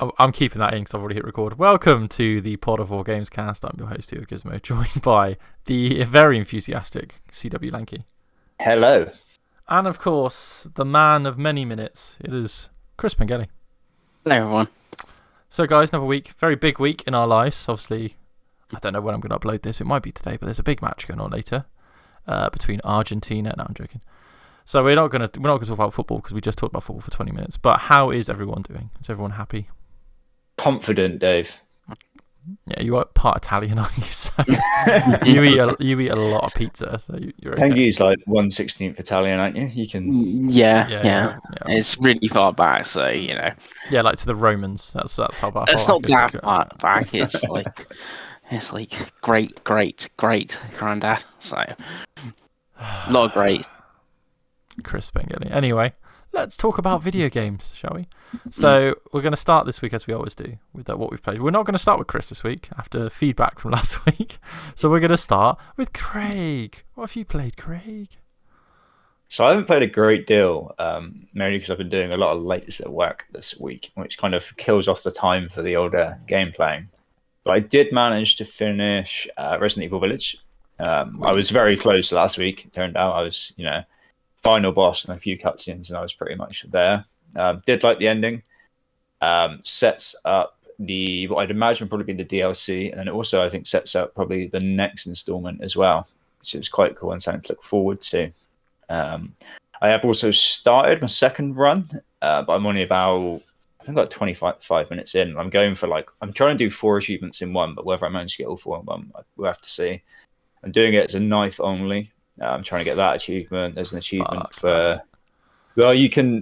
I'm keeping that in because I've already hit record. Welcome to the Pod of War Games cast. I'm your host, Theo Gizmo, joined by the very enthusiastic CW Lanky. Hello. And of course, the man of many minutes. It is Chris Pengelly. Hello, everyone. So, guys, another week. Very big week in our lives. Obviously, I don't know when I'm going to upload this. It might be today, but there's a big match going on later between Argentina. No, I'm joking. So we're not going to talk about football because we just talked about football for 20 minutes. But how is everyone doing? Is everyone happy? Confident, Dave. Yeah, you are part Italian, aren't you? So you eat a lot of pizza, so you're okay. Pengu's like 1/16 Italian, aren't you? You can. Yeah. It's really far back, so you know. Yeah, like to the Romans. That's how bad. It's not that far back. It's like great granddad. So a lot of great. Chris Pengelly. Anyway, let's talk about video games, shall we? So we're going to start this week as we always do with what we've played. We're not going to start with Chris this week after feedback from last week. So we're going to start with Craig. What have you played, Craig? So I haven't played a great deal, mainly because I've been doing a lot of lates at work this week, which kind of kills off the time for the older game playing. But I did manage to finish Resident Evil Village. I was very close last week. It turned out I was, final boss and a few cutscenes, and I was pretty much there. Did like the ending. Sets up what I'd imagine would probably be the DLC, and then it also I think sets up probably the next installment as well, which is quite cool and something to look forward to. I have also started my second run, but I'm only about I think about 25 minutes in. I'm going for I'm trying to do 4 achievements in one, but whether I manage to get all 4 in one, we'll have to see. I'm doing it as a knife only. I'm trying to get that achievement. There's an achievement for... Well,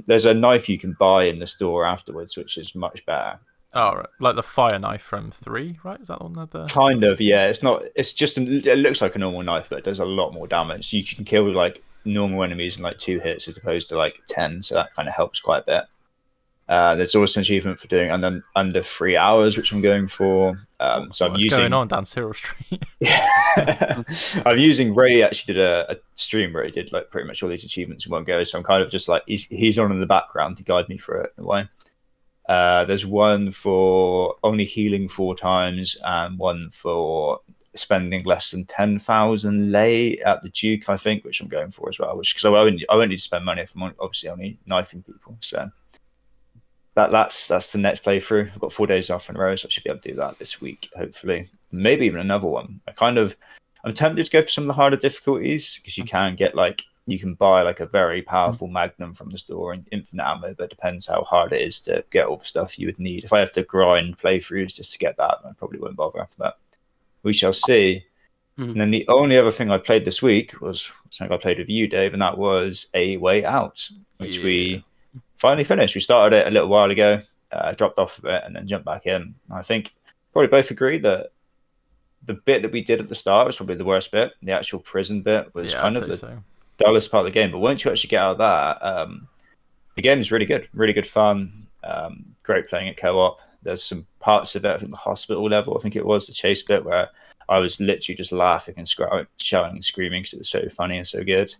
there's a knife you can buy in the store afterwards, which is much better. Oh, right. Like the fire knife from 3, right? Is that one? Kind of, yeah. It's not... It's just... It looks like a normal knife, but it does a lot more damage. You can kill normal enemies in 2 hits as opposed to 10, so that kind of helps quite a bit. There's also an achievement for doing under 3 hours, which I'm going for. What's going on down Cyril Street? Yeah. I'm using Ray. Actually, did a stream where he did pretty much all these achievements in one go. So I'm kind of just he's on in the background to guide me through it in a way. There's one for only healing 4 times, and one for spending less than 10,000 lei at the Duke, I think, which I'm going for as well. Because I won't need to spend money if I'm obviously only knifing people. So. That's the next playthrough. I've got 4 days off in a row, so I should be able to do that this week, hopefully. Maybe even another one. I'm tempted to go for some of the harder difficulties because you can get you can buy a very powerful Magnum from the store and infinite ammo, but it depends how hard it is to get all the stuff you would need. If I have to grind playthroughs just to get that, I probably won't bother. But we shall see. And then the only other thing I've played this week was something I played with you, Dave, and that was A Way Out, which we finally finished. We started it a little while ago, dropped off a bit, and then jumped back in. I think probably both agree that the bit that we did at the start was probably the worst bit. The actual prison bit was kind of the dullest part of the game. But once you actually get out of that, the game is really good fun. Great playing it co-op. There's some parts of it, I think the hospital level, I think it was the chase bit, where I was literally just laughing and shouting and screaming because it was so funny and so good.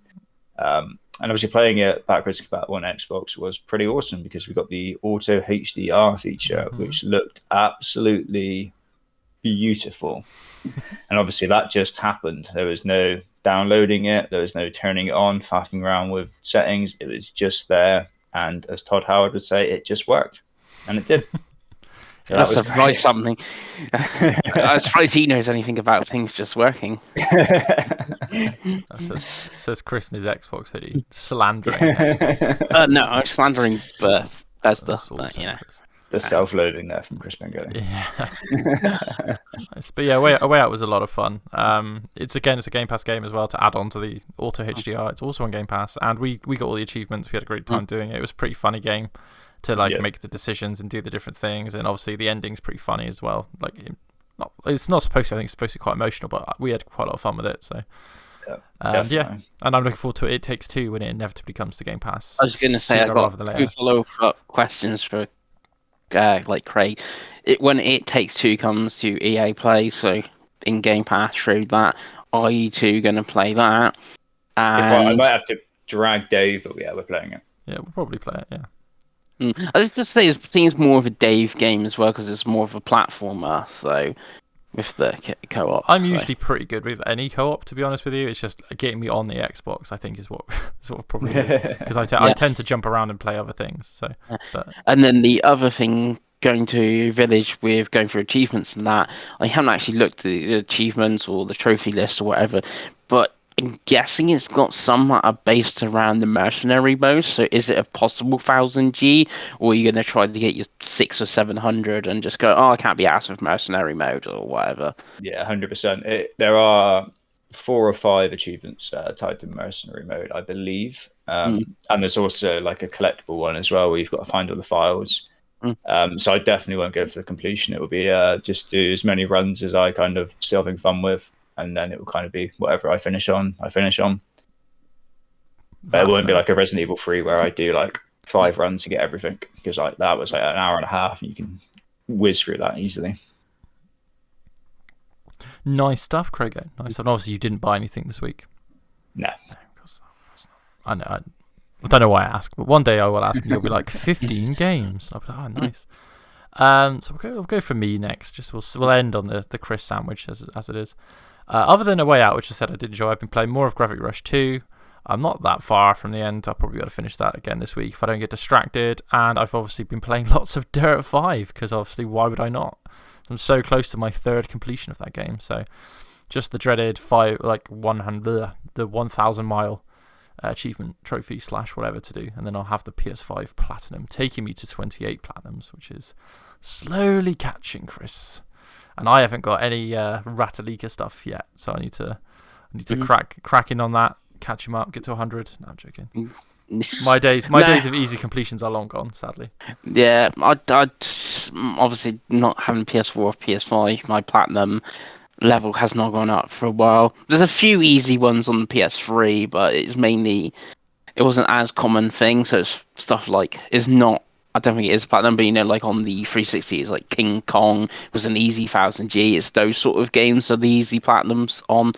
And obviously playing it backwards compatible on Xbox was pretty awesome because we got the auto HDR feature, which looked absolutely beautiful. And obviously that just happened. There was no downloading it. There was no turning it on, faffing around with settings. It was just there. And as Todd Howard would say, it just worked. And it did. So that's surprised something. I'm surprised he knows anything about things just working. Says Chris in his Xbox hoodie, slandering. No, I'm slandering Bethesda. The self-loathing there from Chris Pengelly. Yeah. Nice. But yeah, A Way Out was a lot of fun. It's a Game Pass game as well to add on to the Auto HDR. It's also on Game Pass, and we got all the achievements. We had a great time doing it. It was a pretty funny game to make the decisions and do the different things, and obviously the ending's pretty funny as well. It's not supposed to. I think it's supposed to be quite emotional, but we had quite a lot of fun with it. So. And I'm looking forward to It Takes Two when it inevitably comes to Game Pass. I was going to say I've got 2 follow-up questions for Craig. When It Takes Two comes to EA Play, so in Game Pass through that, are you two going to play that? I might have to drag Dave, but yeah, we're playing it. Yeah, we'll probably play it. Yeah. I was just say, I think it's more of a Dave game as well because it's more of a platformer. So with the co-op, I'm usually pretty good with any co-op, to be honest with you. It's just getting me on the Xbox, I think, is what probably is, because I tend to jump around and play other things. So, and then the other thing, going to Village with going for achievements and that, I haven't actually looked at the achievements or the trophy list or whatever, but I'm guessing it's got some that are based around the mercenary mode. So is it a possible 1000G, or are you going to try to get your 600 or 700 and just go, oh, I can't be asked with mercenary mode or whatever? Yeah, 100%. There are 4 or 5 achievements tied to mercenary mode, I believe. And there's also like a collectible one as well, where you've got to find all the files. So I definitely won't go for the completion. It will be just do as many runs as I kind of still having fun with, and then it will kind of be whatever I finish on. But it won't be like a Resident Evil 3 where I do like 5 runs to get everything, because like that was like an hour and a half, and you can whiz through that easily. Nice stuff, Craig. Nice. And obviously you didn't buy anything this week. No. I know. I don't know why I ask, but one day I will ask and you'll be like 15 games. I'll be like, oh, nice. So we'll go for me next. Just we'll end on the Chris sandwich as it is. Other than A Way Out, which I said I did enjoy, I've been playing more of Gravity Rush 2. I'm not that far from the end. I'll probably be able to finish that again this week if I don't get distracted. And I've obviously been playing lots of Dirt 5, because obviously why would I not? I'm so close to my 3rd completion of that game. So just the dreaded 1,000 mile achievement trophy / whatever to do, and then I'll have the PS5 platinum, taking me to 28 platinums, which is slowly catching Chris. And I haven't got any Ratalika stuff yet, so I need to crack in on that, catch him up, get to 100. No, I'm joking. My days of easy completions are long gone, sadly. Yeah, I'd obviously not having PS4 or PS5, my platinum level has not gone up for a while. There's a few easy ones on the PS3, but it wasn't as common thing. So it's stuff like I don't think it is platinum, but like on the 360, it's like King Kong was an easy 1000G. It's those sort of games are the easy platinums on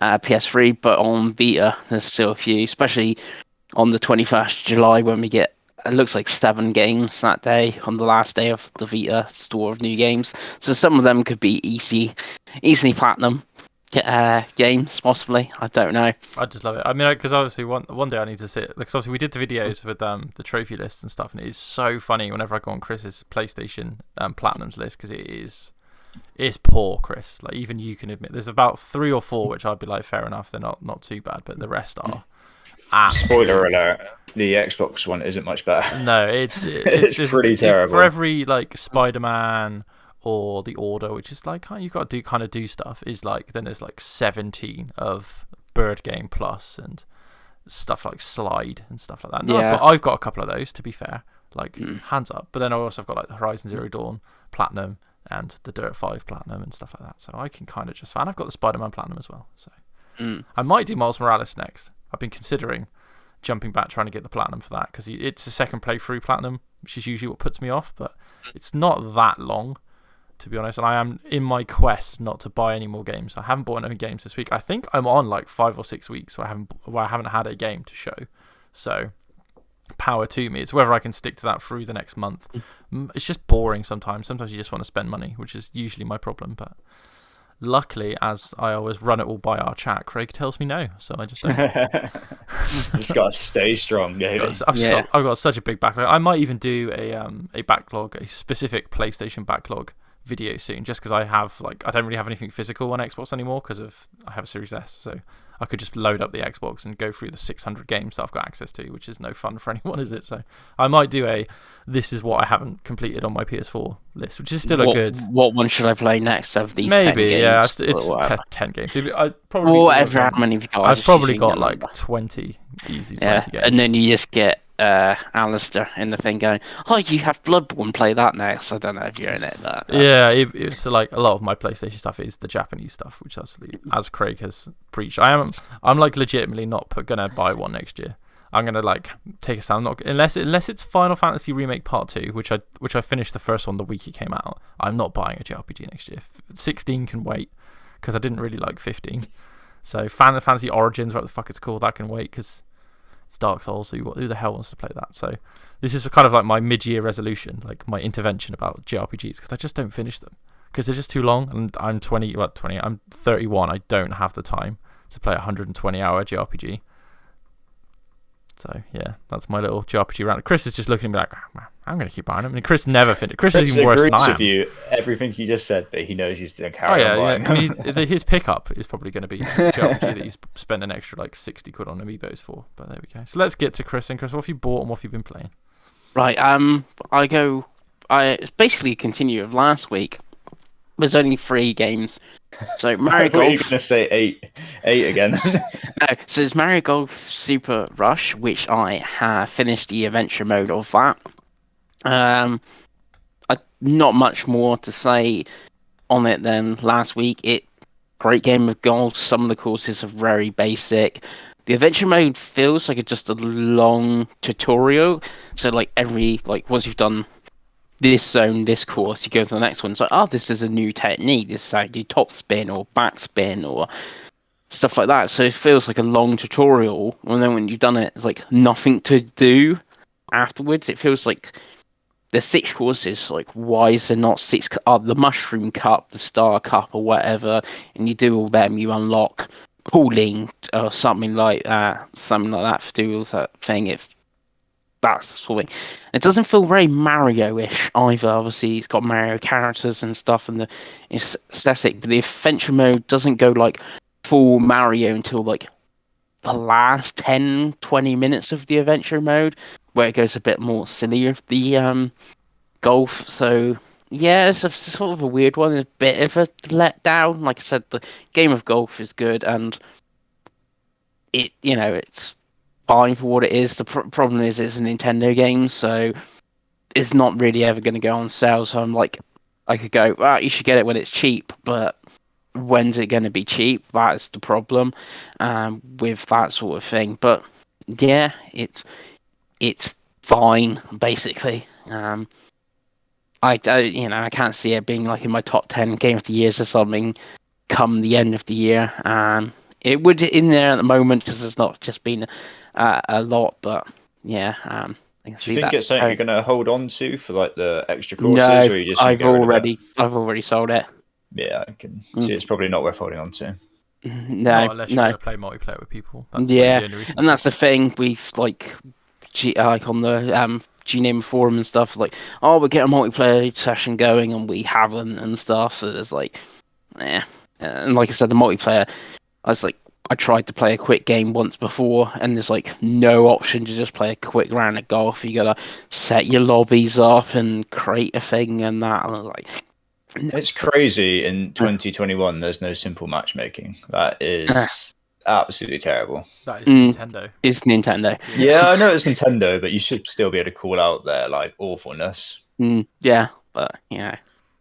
PS3, but on Vita there's still a few, especially on the 21st July when we get, it looks like 7 games that day on the last day of the Vita store of new games. So some of them could be easily platinum games, possibly. I don't know. I just love it. I mean, because obviously one day I need to sit, because obviously we did the videos with the trophy lists and stuff, and it is so funny whenever I go on Chris's PlayStation platinums list, because it's poor, Chris. Like, even you can admit there's about 3 or 4 which I'd be like, fair enough, they're not too bad, but the rest are. Spoiler alert: the Xbox one isn't much better. No, it's pretty terrible. For every like Spider-Man or The Order, which is like you've got to do stuff, is like then there's like 17 of Bird Game Plus and stuff like Slide and stuff like that. No, yeah. I've got a couple of those, to be fair, like hands up. But then I also have got like the Horizon Zero Dawn Platinum and the Dirt 5 Platinum and stuff like that. So I can kind of and I've got the Spider-Man Platinum as well. So I might do Miles Morales next. I've been considering jumping back, trying to get the platinum for that, because it's a second playthrough platinum, which is usually what puts me off, but it's not that long, to be honest, and I am in my quest not to buy any more games. I haven't bought any games this week. I think I'm on like 5 or 6 weeks where I haven't had a game to show, so power to me. It's whether I can stick to that through the next month. It's just boring sometimes. Sometimes you just want to spend money, which is usually my problem, but luckily, as I always run it all by our chat, Craig tells me no, so I just don't. It's got to stay strong, David. I've got such a big backlog. I might even do a backlog, a specific PlayStation backlog video soon, just because I don't really have anything physical on Xbox anymore, because I have a Series S, so I could just load up the Xbox and go through the 600 games that I've got access to, which is no fun for anyone, is it? So I might do this is what I haven't completed on my PS4 list, which is still a good. What one should I play next of these? Maybe 10 games, yeah, it's 10 games. How many have you got? I've probably got like 20 easy 20 games, and then you just get Alistair in the thing going, oh, you have Bloodborne, play that next. I don't know if you're in it, but it's like a lot of my PlayStation stuff is the Japanese stuff, which as Craig has preached, I'm like legitimately not gonna buy one next year. I'm gonna like take a stand, unless it's Final Fantasy Remake Part 2, which I finished the first one the week it came out. I'm not buying a JRPG next year. 16 can wait, because I didn't really like 15. So Final Fantasy Origins, what the fuck it's called, that can wait, because it's Dark Souls, so who the hell wants to play that? So this is kind of like my mid-year resolution, like my intervention about JRPGs, because I just don't finish them because they're just too long. And I'm 20. I'm 31. I don't have the time to play a 120-hour JRPG. So yeah, that's my little JRPG rant. Chris is just looking at me like, oh, I'm going to keep buying them. And Chris never finished. Chris is even worse than I am. You everything he just said, but he knows he's going to carry on buying them. His pickup is probably going to be JRPG that he's spent an extra like 60 quid on Amiibos for. But there we go. So let's get to Chris. And Chris, what have you bought and what have you been playing? Right. It's basically a continue of last week. There's only 3 games. So Mario Golf. You're going to say 8 again. No, so it's Mario Golf Super Rush, which I have finished the adventure mode of that. Not much more to say on it than last week. Great game of golf. Some of the courses are very basic. The adventure mode feels like it's just a long tutorial. So once you've done this zone, this course, you go to the next one. It's like, oh, this is a new technique. This is how you do top spin or back spin or stuff like that. So it feels like a long tutorial. And then when you've done it, it's like nothing to do afterwards. It feels like there's 6 courses. Like, why is there not 6? The Mushroom Cup, the Star Cup, or whatever. And you do all them, you unlock pooling or something like that. Something like that for doing that thing. If that's sort of thing. It doesn't feel very Mario-ish either. Obviously, it's got Mario characters and stuff, and the aesthetic. But the adventure mode doesn't go like full Mario until like the last 10-20 minutes of the adventure mode, where it goes a bit more silly of the golf. So yeah, it's sort of a weird one. It's a bit of a letdown. Like I said, the game of golf is good, and it's fine for what it is. The problem is it's a Nintendo game, so it's not really ever going to go on sale. So I'm like, I could go, you should get it when it's cheap, but when's it going to be cheap? That's the problem with that sort of thing. But yeah, it's fine basically. I can't see it being like in my top 10 game of the years or something come the end of the year. It would in there at the moment because it's not just been a lot, but yeah. Do you think it's something you're going to hold on to for like the extra courses? No, or you just I've already sold it. Yeah, I can see it's probably not worth holding on to. No, not unless you're going to play multiplayer with people. That's and that's the thing. We've like on the GNAME forum and stuff, like, oh, we're getting a multiplayer session going, and we haven't and stuff. So there's like, and like I said, the multiplayer, I tried to play a quick game once before, and there's like no option to just play a quick round of golf. You gotta set your lobbies up and create a thing and that. And I was like, it's crazy. In 2021, there's no simple matchmaking. That is absolutely terrible. That is Nintendo. It's Nintendo. Yeah, I know it's Nintendo, but you should still be able to call out their like awfulness. Yeah, but yeah,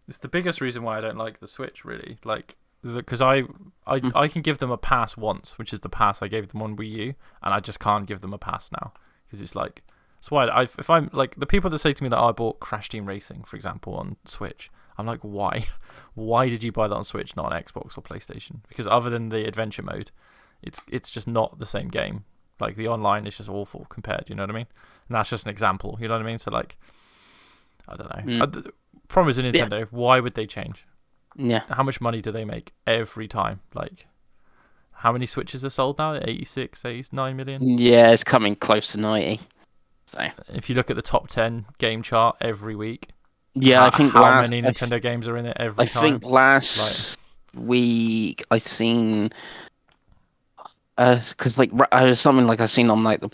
it's the biggest reason why I don't like the Switch. Really, like. Because I can give them a pass once, which is the pass I gave them on Wii U, and I just can't give them a pass now because it's like that's why if I'm like the people that say to me that I bought Crash Team Racing, for example, on Switch, I'm like, why did you buy that on Switch, not on Xbox or PlayStation? Because other than the adventure mode, it's just not the same game. Like the online is just awful compared. You know what I mean? And that's just an example. You know what I mean? So like, I don't know. The problem is in Nintendo. Yeah. Why would they change? Yeah. How much money do they make every time? Like, how many Switches are sold now? 86, 89 million? Yeah, it's coming close to 90. So if you look at the top 10 game chart every week, I think how many Nintendo games are in it every time? I think last week I seen because like something like I seen on like the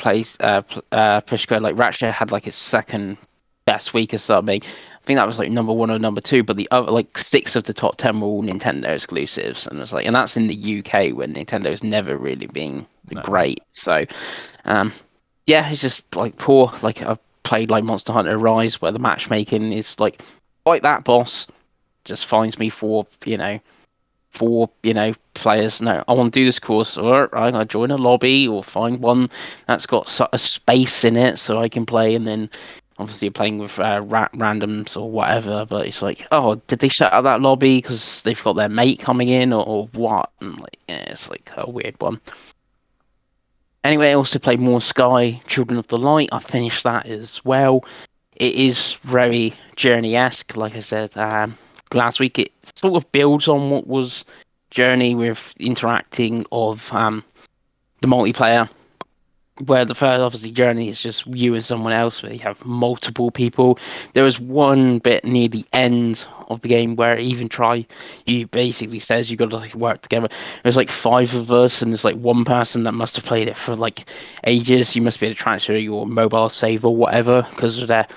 push code, like Ratchet had like its second best week or something. I think that was like number 1 or number 2, but the other like 6 of the top 10 were all Nintendo exclusives, and it's like, and that's in the UK when Nintendo's never really been great. So, it's just like poor. Like I've played like Monster Hunter Rise, where the matchmaking is like that boss just finds me four players. No, I want to do this course, or I'm gonna join a lobby or find one that's got a space in it so I can play, and then. Obviously, you're playing with randoms or whatever, but it's like, oh, did they shut out that lobby because they've got their mate coming in or what? And like, it's like a weird one. Anyway, I also played more Sky Children of the Light. I finished that as well. It is very Journey-esque, like I said last week. It sort of builds on what was Journey with interacting of the multiplayer, where the first obviously Journey is just you and someone else, where you have multiple people. There was one bit near the end of the game where you basically says you got to like work together. There's like 5 of us, and there's like one person that must have played it for like ages. You must be able to transfer your mobile save or whatever because of their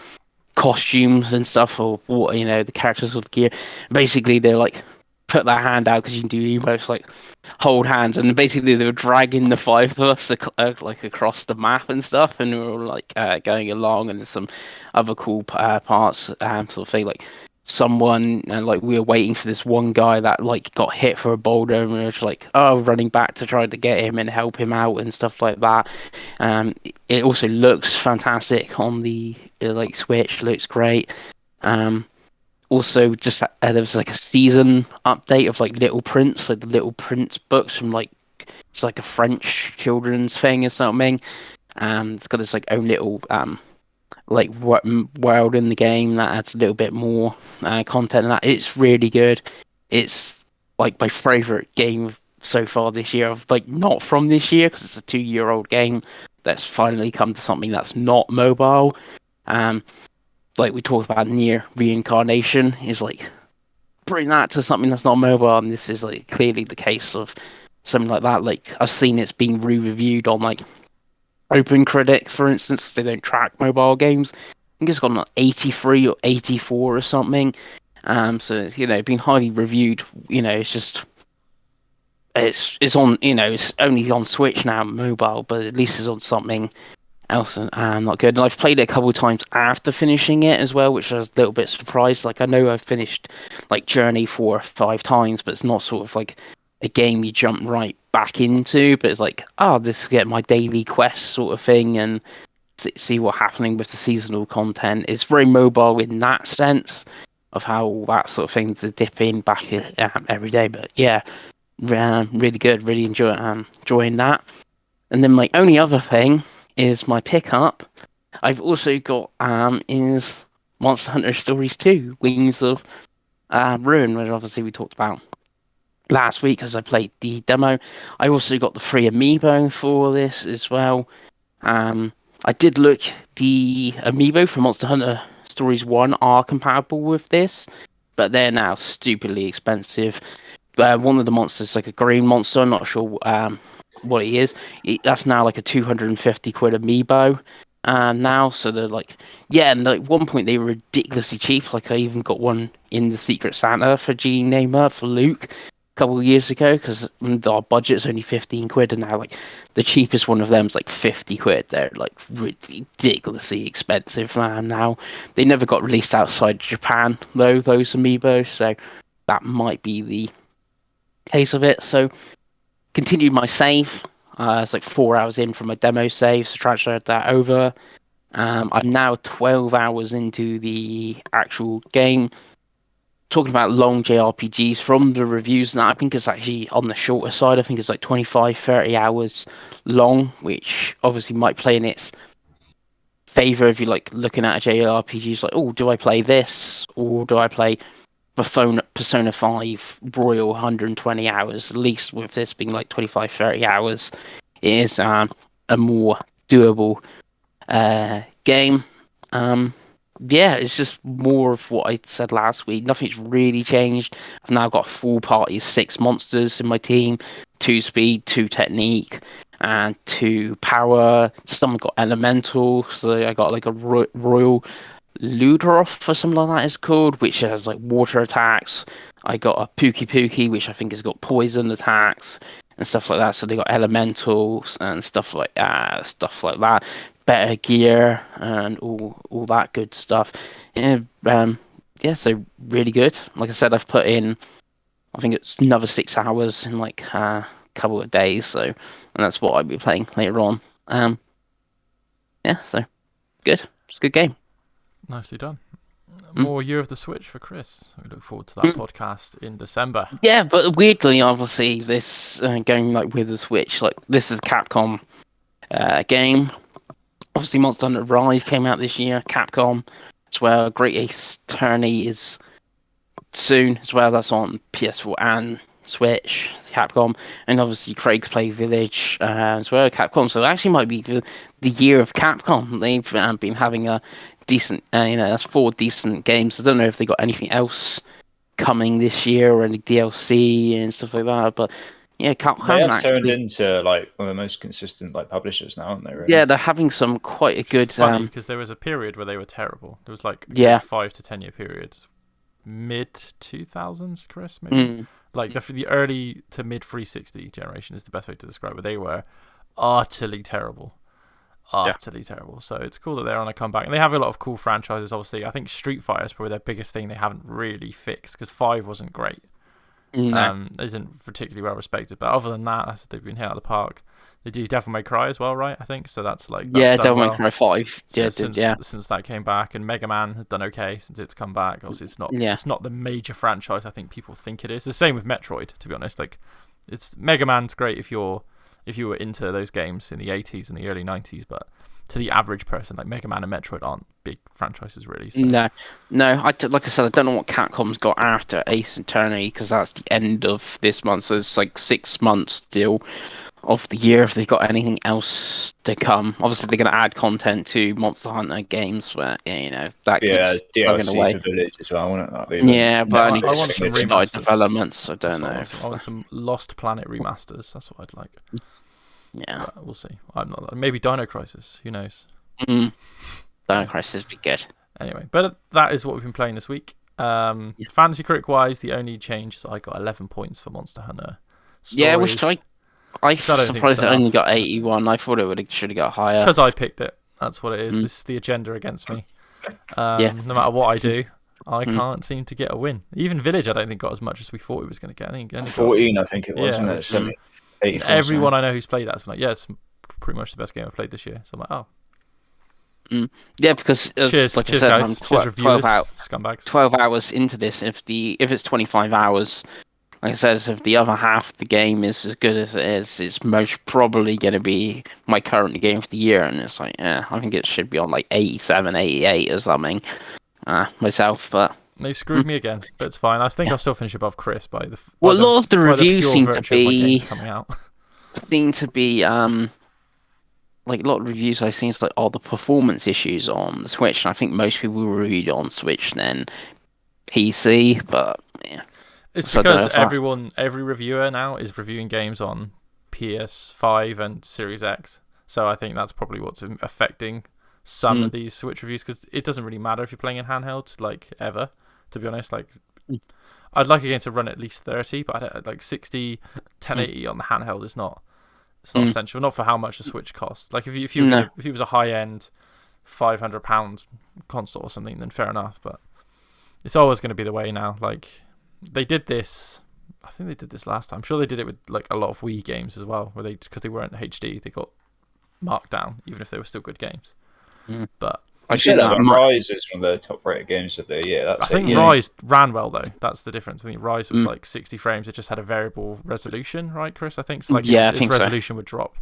costumes and stuff, or what, you know, the characters with the gear. Basically, they're like put their hand out because you can do emotes like hold hands, and basically they were dragging the 5 of us like across the map and stuff, and we were like going along, and there's some other cool parts, sort of thing, like someone like we were waiting for this one guy that like got hit for a boulder, and we were just like running back to try to get him and help him out and stuff like that. It also looks fantastic on the like Switch, looks great. Also, just there was like a season update of like Little Prince, like the Little Prince books from like, it's like a French children's thing or something. It's got this like own little like world in the game that adds a little bit more content, and that it's really good. It's like my favorite game so far this year. Like not from this year because it's a 2-year-old game that's finally come to something that's not mobile. Like we talked about, Nier Reincarnation is like bring that to something that's not mobile, and this is like clearly the case of something like that. Like I've seen it's being re-reviewed on like OpenCritic, for instance, because they don't track mobile games. I think it's got like 83 or 84 or something. So you know, being highly reviewed. You know, it's just it's on. You know, it's only on Switch now, mobile, but at least it's on something else, and not good. And I've played it a couple of times after finishing it as well, which I was a little bit surprised. Like I know I've finished like Journey 4 or 5 times, but it's not sort of like a game you jump right back into, but it's like, this is get my daily quest sort of thing, and see what's happening with the seasonal content. It's very mobile in that sense of how that sort of thing to dip in back every day. But yeah, really good, really enjoying that. And then my only other thing is my pickup. I've also got is Monster Hunter Stories 2, Wings of Ruin, which obviously we talked about last week because I played the demo. I also got the free amiibo for this as well. I did look, the amiibo for Monster Hunter Stories 1 are compatible with this, but they're now stupidly expensive. One of the monsters, like a green monster, I'm not sure what it is. That's now like a 250 quid amiibo now. So they're like, yeah, and like one point they were ridiculously cheap. Like I even got one in the Secret Santa for Gene Namer for Luke a couple of years ago because our budget's only 15 quid, and now like the cheapest one of them is like 50 quid. They're like ridiculously expensive now. They never got released outside Japan though, those amiibos, so that might be the case of it. So continued my save. It's like 4 hours in from my demo save, so transferred that over. I'm now 12 hours into the actual game. Talking about long JRPGs, from the reviews, and I think it's actually on the shorter side. I think it's like 25, 30 hours long, which obviously might play in its favor if you're like looking at a JRPG. It's like, oh, do I play this or do I play Persona 5 Royal 120 hours? At least with this being like 25, 30 hours, it is a more doable game. Yeah, it's just more of what I said last week. Nothing's really changed. I've now got a full party of 6 monsters in my team, 2 speed, 2 technique, and 2 power. Some got elemental, so I got like a Royal Ludroth or something like that it's called, which has like water attacks. I got a Pookie, which I think has got poison attacks and stuff like that. So they got elementals and stuff like that. Better gear and all that good stuff. Yeah, so really good. Like I said, I've put in, I think it's another 6 hours in like a couple of days. So, and that's what I'll be playing later on. Yeah, so good. It's a good game. Nicely done. More Year of the Switch for Chris. We look forward to that podcast in December. Yeah, but weirdly, obviously, this going like with the Switch, like this is Capcom game. Obviously, Monster Hunter Rise came out this year. Capcom as well. Great Ace Attorney is soon as well. That's on PS4 and Switch. Capcom, and obviously Craig's Play Village as well. Capcom. So it actually might be the year of Capcom. They've been having a decent, that's 4 decent games. I don't know if they got anything else coming this year or any DLC and stuff like that, but. Yeah, Capcom they have turned into like one of the most consistent like publishers now, aren't they? Really? Yeah, they're having some quite a good. It's funny because there was a period where they were terrible. There was like a 5 to 10 year periods, mid 2000s, Chris, maybe. Like the early to mid 360 generation is the best way to describe it. They were utterly terrible. Terrible. So it's cool that they're on a comeback, and they have a lot of cool franchises. Obviously, I think Street Fighter is probably their biggest thing they haven't really fixed because 5 wasn't great. Isn't particularly well respected, but other than that, they've been hit out of the park. They do Devil May Cry as well, right? I think so. That's Devil May Cry 5. Since that came back, and Mega Man has done okay since it's come back. Obviously, it's not the major franchise I think people think it is. The same with Metroid, to be honest. Like, it's Mega Man's great if you were into those games in the 80s and the early 90s, but to the average person, like Mega Man and Metroid aren't big franchises really. So. No. Like I said, I don't know what Capcom's got after Ace Attorney because that's the end of this month. So it's like 6 months still of the year if they've got anything else to come. Obviously, they're going to add content to Monster Hunter games where that keeps DLC away. for Village as well. Wouldn't that be? Yeah, but I want some remasters. Developments. I don't know. I want some Lost Planet remasters. That's what I'd like. Yeah, but we'll see. I'm not. Maybe Dino Crisis. Who knows? Dino Crisis would be good. Anyway, but that is what we've been playing this week. Fantasy Critic wise, the only change is I got 11 points for Monster Hunter. Which I surprised it only got 81. I thought it should have got higher. It's because I picked it. That's what it is. This is the agenda against me. No matter what I do, I can't seem to get a win. Even Village, I don't think got as much as we thought it was going to get. I think 14. I think it was. Wasn't it? Everyone I know who's played that has been like, it's pretty much the best game I've played this year. So I'm like, oh. Yeah, because cheers, like cheers, I said, guys. Cheers, reviewers, scumbags. 12 hours into this. If it's 25 hours, like I said, if the other half of the game is as good as it is, it's most probably going to be my current game of the year. And it's like, I think it should be on like 87, 88 or something myself. But they screwed me again, but it's fine. I think I'll still finish above Chris by the. Well, a lot of the reviews seem to be coming out. Like a lot of reviews I've seen, it's like the performance issues on the Switch, and I think most people reviewed it on Switch than PC. But yeah, it's because every reviewer now is reviewing games on PS5 and Series X. So I think that's probably what's affecting some of these Switch reviews, because it doesn't really matter if you're playing in handheld, like ever. To be honest, like I'd like a game to run at least 30, but like 60, 1080 on the handheld is not. It's not essential, not for how much the Switch costs. Like if it was a high end £500 console or something, then fair enough. But it's always going to be the way now. Like they did this, I think they did this last time. I'm sure they did it with like a lot of Wii games as well, where because they weren't HD, they got marked down, even if they were still good games. But I said that Rise is one of the top rated games of the year. I think Rise ran well though. That's the difference. I think Rise was like 60 frames. It just had a variable resolution, right, Chris? I think so. Like its resolution would drop.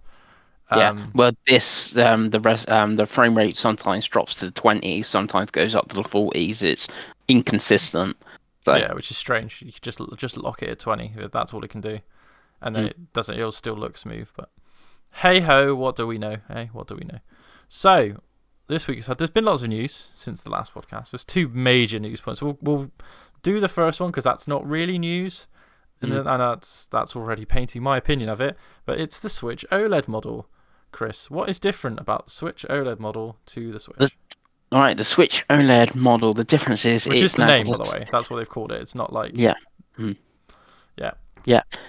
Well, this the frame rate sometimes drops to the 20s, sometimes goes up to the 40s. It's inconsistent. So. Yeah, which is strange. You could just lock it at 20 if that's all it can do, and then it'll still look smooth. But hey ho, what do we know? Hey, what do we know? So. This week, there's been lots of news since the last podcast. There's 2 major news points. We'll do the first one because that's not really news, and that's already painting my opinion of it. But it's the Switch OLED model. Chris, what is different about the Switch OLED model to the Switch? All right, the Switch OLED model. The difference is which is the name, by the way. That's what they've called it. It's not like yeah.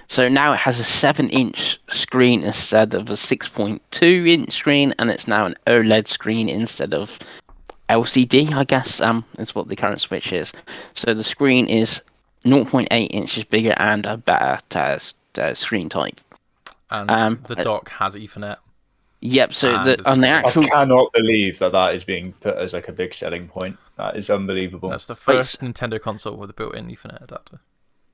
So now it has a 7-inch screen instead of a 6.2-inch screen, and it's now an OLED screen instead of LCD, I guess, is what the current Switch is. So the screen is 0.8 inches bigger and a better screen type. And the dock has Ethernet. Yep, so on the actual... I cannot believe that is being put as like a big selling point. That is unbelievable. That's the first Nintendo console with a built-in Ethernet adapter.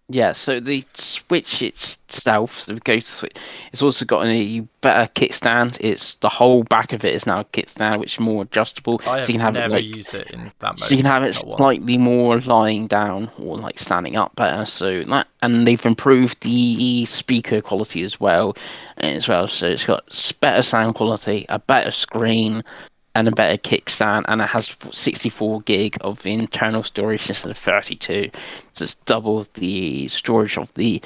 Yeah, so the Switch itself, so it goes to Switch, it's also got a better kickstand. It's the whole back of it is now a kickstand, which is more adjustable. I So you have can have it never like, used it in that so you mode. can have it Not once. slightly more lying down or like standing up better. So that, and they've improved the speaker quality as well. So it's got better sound quality, a better screen, and a better kickstand, and it has 64 gig of internal storage instead of 32. So it's double the storage of the.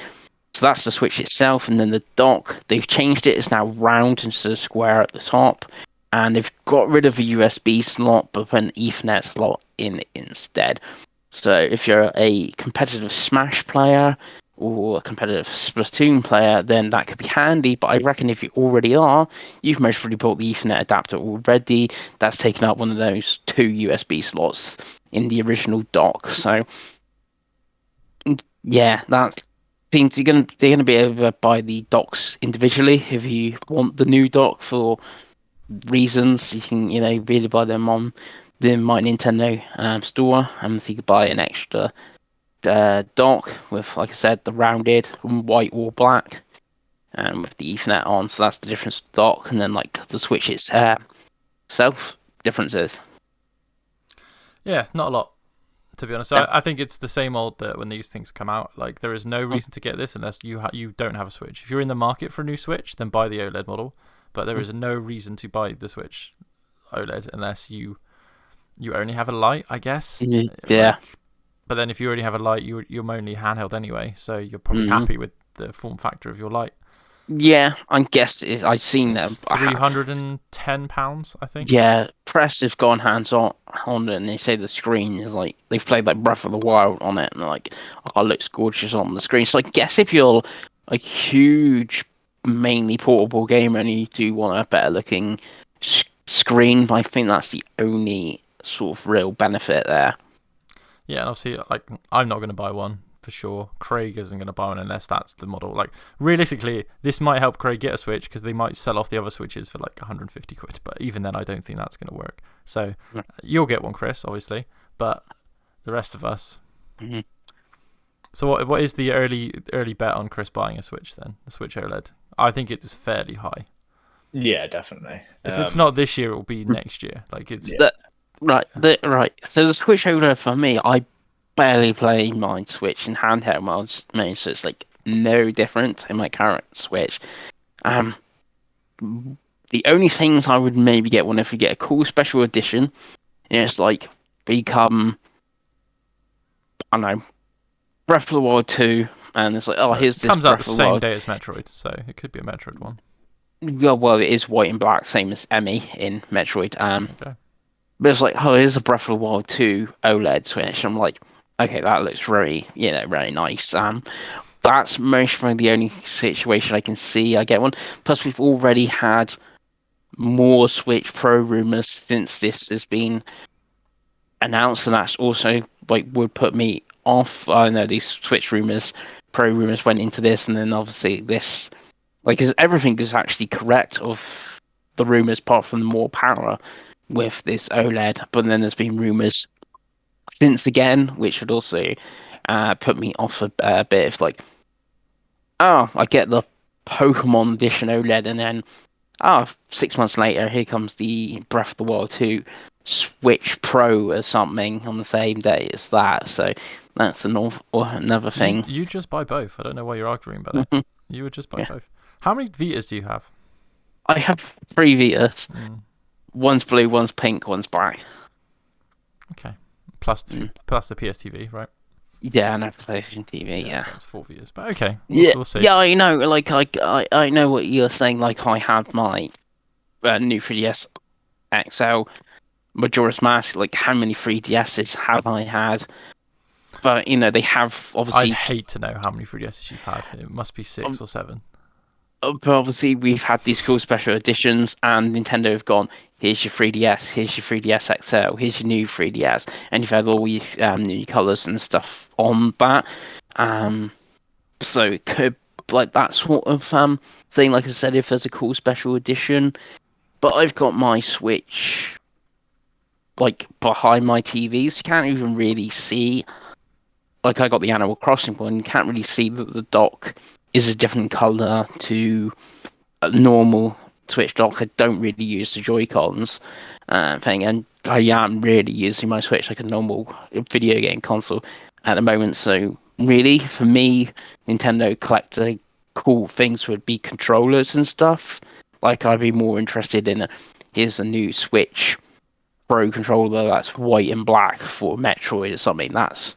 So that's the Switch itself, and then the dock. They've changed it; it's now round instead of square at the top, and they've got rid of a USB slot, but put an Ethernet slot in instead. So if you're a competitive Smash player or a competitive Splatoon player, then that could be handy. But I reckon if you already are, you've most probably bought the Ethernet adapter already. That's taken up one of those 2 USB slots in the original dock. So yeah, that things they're gonna be able to buy the docks individually if you want the new dock for reasons. You can really buy them on the My Nintendo store, and so you could buy an extra dock with, like I said, the rounded white or black, and with the Ethernet on. So that's the difference with the dock, and then like the Switch itself differences. Yeah, not a lot, to be honest. Yeah. I think it's the same old that when these things come out, like there is no reason to get this unless you don't have a Switch. If you're in the market for a new Switch, then buy the OLED model. But there is no reason to buy the Switch OLED unless you only have a Lite, I guess. Yeah. But then if you already have a Lite, you're mainly handheld anyway, so you're probably happy with the form factor of your Lite. Yeah, I guess I've seen them. £310, I think. Yeah, press have gone hands on it, and they say the screen is like they've played like Breath of the Wild on it, and they're like, oh, it looks gorgeous on the screen. So I guess if you're a huge, mainly portable gamer and you do want a better looking screen, I think that's the only sort of real benefit there. Yeah, and obviously, like, I'm not going to buy one for sure. Craig isn't going to buy one unless that's the model. Like, realistically, this might help Craig get a Switch because they might sell off the other Switches for like 150 quid. But even then, I don't think that's going to work. So you'll get one, Chris, obviously, but the rest of us. Mm-hmm. So what is the early bet on Chris buying a Switch then? The Switch OLED. I think it's fairly high. Yeah, definitely. If it's not this year, it will be next year. Like it's right. So the Switch OLED for me, I barely play my Switch in handheld modes, so it's like no different in my current Switch. The only things I would maybe get one if we get a cool special edition, it's like become, I don't know, Breath of the Wild 2, and it's like, oh, here's this. It comes out Breath the of the same Wild. day as Metroid, so it could be a Metroid one. Yeah, well, it is white and black, same as Emmy in Metroid. Okay. But it's like, oh, here's a Breath of the Wild 2 OLED Switch. I'm like, okay, that looks very nice. That's mostly the only situation I can see I get one. Plus, we've already had more Switch Pro rumors since this has been announced, and that's also like would put me off. I know these Switch Pro rumors went into this, and then obviously this, like, everything is actually correct of the rumors, apart from more power with this OLED. But then there's been rumors since again, which would also put me off a bit. If like, oh, I get the Pokemon Edition OLED, and then 6 months later, here comes the Breath of the Wild 2 Switch Pro or something on the same day as that. So that's another thing. You just buy both. I don't know why you're arguing about it. You would just buy both. How many Vitas do you have? I have 3 Vitas. One's blue, one's pink, one's black. Okay. Plus the PSTV, right? Yeah, and I have the PlayStation TV. Yeah, so that's 4 Vitas. But okay, we'll see. Yeah, I know. Like, I know what you're saying. Like, I have my new 3DS XL Majora's Mask. Like, how many 3DSs have I had? But they have obviously. I'd hate to know how many 3DSs you've had. It must be 6 or 7. But obviously, we've had these cool special editions, and Nintendo have gone, here's your 3DS, here's your 3DS XL, here's your new 3DS, and you've had all your new colours and stuff on that. So it could, like, that sort of thing, like I said, if there's a cool special edition. But I've got my Switch, like, behind my TV, so you can't even really see like I got the Animal Crossing one, you can't really see that the dock is a different color to a normal Switch dock. I don't really use the Joy-Cons thing, and I am really using my Switch like a normal video game console at the moment. So really, for me, Nintendo collector cool things would be controllers and stuff. Like I'd be more interested in here's a new Switch Pro controller that's white and black for Metroid or something. That's,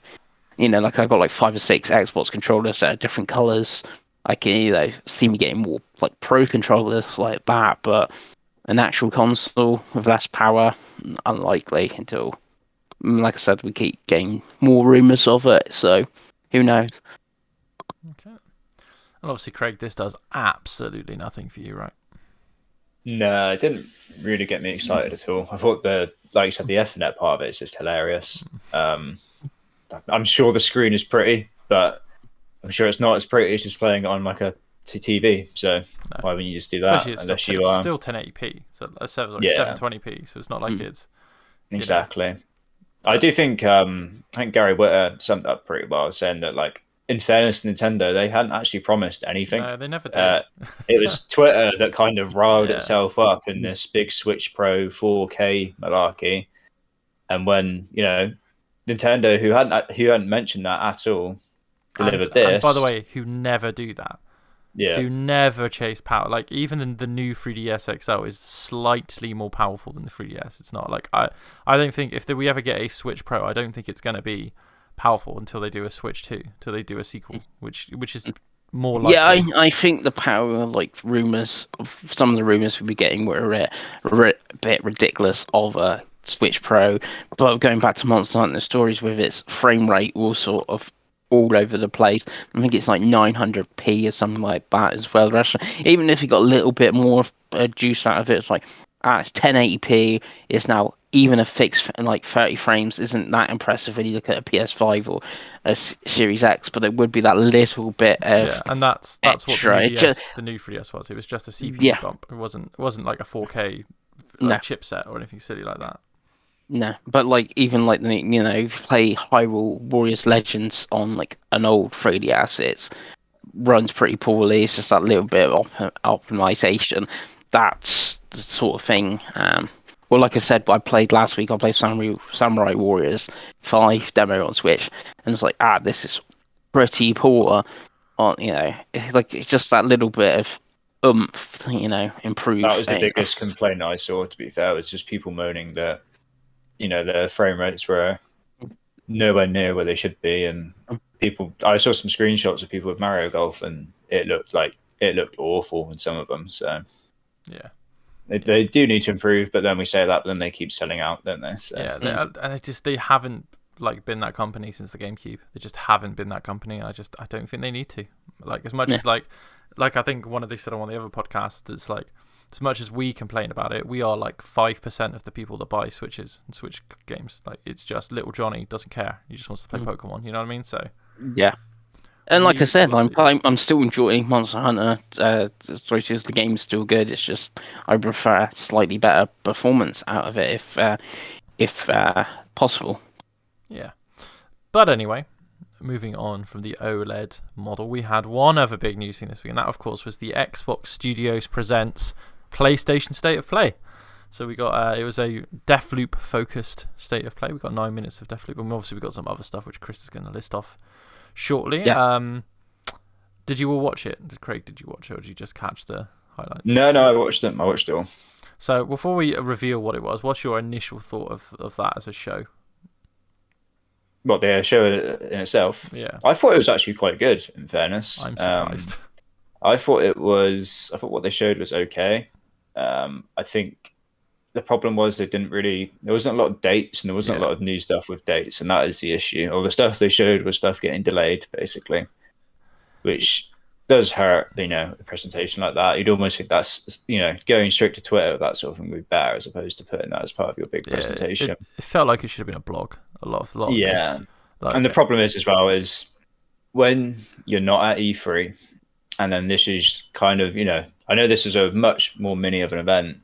like I've got like 5 or 6 Xbox controllers that are different colors. I can see me getting more like pro controllers like that, but an actual console with less power, unlikely until, like I said, we keep getting more rumors of it. So who knows? Okay. And obviously, Craig, this does absolutely nothing for you, right? No, it didn't really get me excited at all. I thought like you said, the Ethernet part of it is just hilarious. I'm sure the screen is pretty, but I'm sure it's not as pretty as just playing it on like a TV. So why wouldn't you just do that? It's still 1080p, so 720p. So it's not like it's exactly. I do think Gary Whitta summed up pretty well, saying that like in fairness to Nintendo, they hadn't actually promised anything. No, they never did. It was Twitter that kind of riled itself up in this big Switch Pro 4K malarkey, and when Nintendo, who hadn't mentioned that at all, delivered this. And by the way, who never do that. Yeah. Who never chase power. Like even the new 3DS XL is slightly more powerful than the 3DS. It's not like I don't think if we ever get a Switch Pro, I don't think it's going to be powerful until they do a Switch 2, until they do a sequel, which is more likely. Yeah, I think the power, like some of the rumors we'll be getting were a bit ridiculous of a Switch Pro, but going back to Monster Hunter Stories with its frame rate all sort of all over the place. I think it's like 900p or something like that as well. Even if you got a little bit more juice out of it, it's like it's 1080p. It's now even a fixed like 30 frames isn't that impressive when you look at a PS5 or a Series X, but it would be that little bit of and that's extra. What the new 3DS was. It was just a CPU bump. It wasn't like a 4K chipset or anything silly like that. No, but like even like if you play Hyrule Warriors Legends on like an old 3DS, it runs pretty poorly. It's just that little bit of optimization. That's the sort of thing. Well, like I said, I played last week. I played Samurai Warriors 5 demo on Switch, and it's like, this is pretty poor. On it's just that little bit of improved. That was the biggest complaint I saw. To be fair, it was just people moaning that the frame rates were nowhere near where they should be, and I saw some screenshots of people with Mario Golf, and it looked awful in some of them. So yeah. They do need to improve, but then we say that, but then they keep selling out, don't they? So. Yeah, and they haven't been that company since the GameCube. They just haven't been that company. I don't think they need to. Like as much as like I think one of they said on one of the other podcasts, it's like as much as we complain about it, we are like 5% of the people that buy Switches and Switch games. Like it's just little Johnny doesn't care. He just wants to play Pokemon. You know what I mean? So yeah. And like I said, I'm still enjoying Monster Hunter. The game's still good. It's just I prefer slightly better performance out of it if possible. Yeah. But anyway, moving on from the OLED model, we had one other big news thing this week, and that of course was the Xbox Studios Presents PlayStation State of Play. So we got it was a Deathloop focused State of Play. We got 9 minutes of Deathloop, and obviously we got some other stuff which Chris is going to list off shortly. Yeah. Did you all watch it? Craig, did you watch it, or did you just catch the highlights? No, I watched it. I watched it all. So before we reveal what it was, what's your initial thought of that as a show? What, the show in itself? Yeah. I thought it was actually quite good, in fairness. I'm surprised. I thought what they showed was okay. I think the problem was there wasn't a lot of dates, and there wasn't a lot of new stuff with dates, and that is the issue. All the stuff they showed was stuff getting delayed, basically, which does hurt, a presentation like that. You'd almost think that's, going straight to Twitter, that sort of thing would be better, as opposed to putting that as part of your big presentation. It felt like it should have been a blog. A lot of yeah. this. Like, and the problem is when you're not at E3, and then this is kind of, I know this is a much more mini of an event,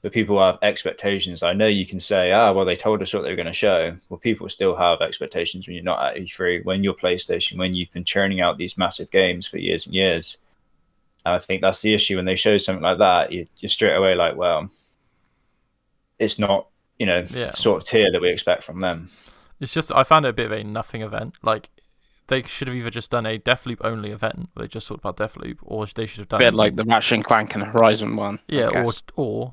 but people have expectations. I know you can say, well, they told us what they were going to show. Well, people still have expectations when you're not at E3, when you're PlayStation, when you've been churning out these massive games for years and years. And I think that's the issue. When they show something like that, you're straight away like, well, it's not, sort of tier that we expect from them. It's just, I found it a bit of a nothing event. Like, they should have either just done a Deathloop only event where they just talked about Deathloop, or they should have done a bit like the Ratchet and Clank and Horizon one. Yeah, or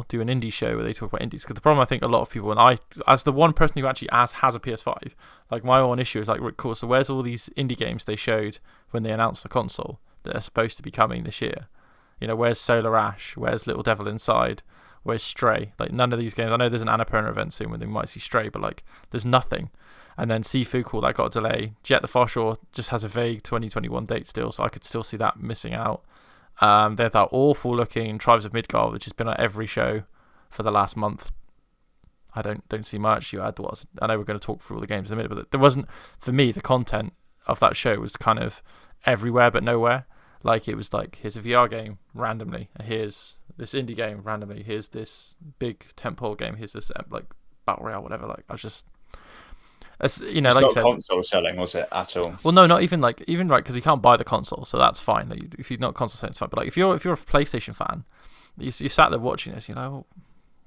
do an indie show where they talk about indies. Because the problem, I think, a lot of people, and I, as the one person who actually has a PS5, like, my one issue is like, cool, so where's all these indie games they showed when they announced the console that are supposed to be coming this year? Where's Solar Ash? Where's Little Devil Inside? Where's Stray? Like, none of these games. I know there's an Annapurna event soon when they might see Stray, but like, there's nothing. And then Sifu, cool, that got a delay. Jet the Far Shore just has a vague 2021 date still, so I could still see that missing out. There's that awful looking Tribes of Midgard, which has been at every show for the last month. I don't see much. I know we're going to talk through all the games in a minute, but there wasn't, for me, the content of that show was kind of everywhere but nowhere. Like, it was like, here's a VR game randomly, here's this indie game randomly, here's this big tentpole game, here's this like battle royale, whatever. Like, I was just, it's like not you said, console selling, was it, at all? Well, no, not even right, because you can't buy the console, so that's fine. Like, if you're not console selling, it's fine. But like, if you're a PlayStation fan, you sat there watching this,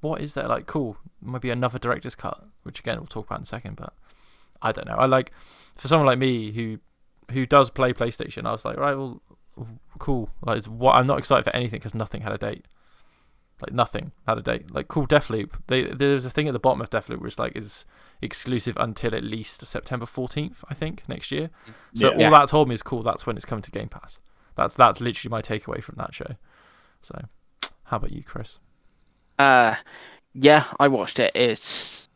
what is there? Like, cool, maybe another director's cut, which again we'll talk about in a second. But I don't know. I like, for someone like me who does play PlayStation, I was like, right, well, cool. Like, I'm not excited for anything because nothing had a date. Like, nothing had a date. Like, cool, Deathloop. There's a thing at the bottom of Deathloop where it's like, it's exclusive until at least September 14th, I think, next year. So all that told me is, cool, that's when it's coming to Game Pass. That's literally my takeaway from that show. So, how about you, Chris? Yeah, I watched it.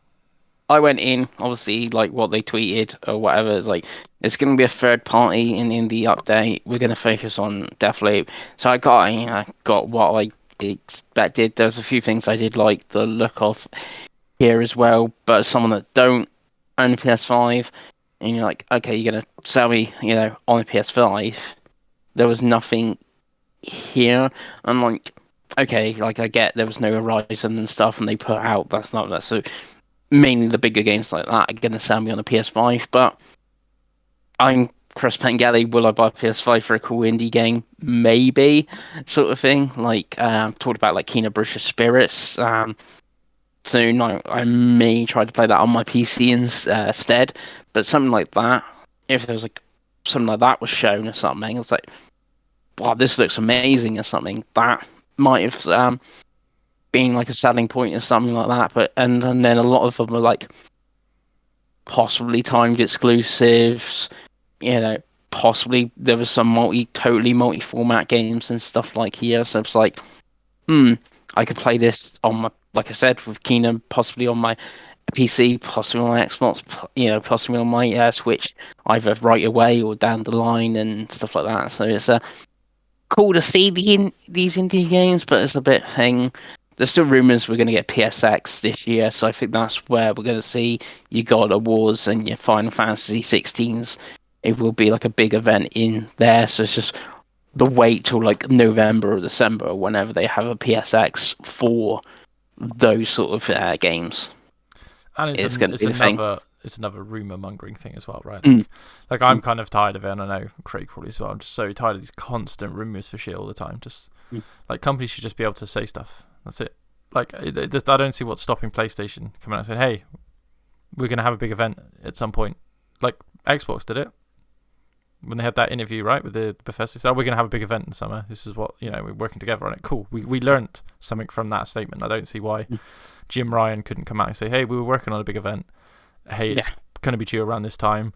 I went in, obviously, like what they tweeted or whatever. It's like, it's going to be a third party in the update. We're going to focus on Deathloop. So I got what I expected. There's a few things I did like the look of here as well, but as someone that don't own a PS5, and you're like, okay, you're going to sell me, on a PS5, there was nothing here. I'm like, okay, like, I get there was no Horizon and stuff, and they put out, that's so mainly the bigger games like that are going to sell me on a PS5, but I'm Chris Pengelly, will I buy a PS5 for a cool indie game? Maybe, sort of thing. Like, talked about like Kena Brucia Spirits. Soon I may try to play that on my PC instead. But something like that, if there was like something like that was shown or something, it's like, wow, this looks amazing or something. That might have been like a selling point or something like that. But and then a lot of them are like possibly timed exclusives. Possibly there was some totally multi-format games and stuff like here. So it's like, I could play this on my, like I said, with Kena, possibly on my PC, possibly on my Xbox, possibly on my Switch, either right away or down the line and stuff like that. So it's cool to see these indie games, but it's a bit thing. There's still rumours we're going to get PSX this year, so I think that's where we're going to see your God of Wars and your Final Fantasy 16s. It will be like a big event in there, so it's just the wait till like November or December or whenever they have a PSX for those sort of games. And it's another rumor mongering thing as well, right? Like I'm kind of tired of it, and I know Craig probably as well. I'm just so tired of these constant rumors for shit all the time. Just like companies should just be able to say stuff. That's it. Like I don't see what's stopping PlayStation coming out and saying, "Hey, we're gonna have a big event at some point." Like Xbox did it when they had that interview, right, with the Bethesda. So we're going to have a big event in summer. This is what, we're working together on it. Cool. We learned something from that statement. I don't see why Jim Ryan couldn't come out and say, hey, we were working on a big event. Hey, it's going to be due around this time.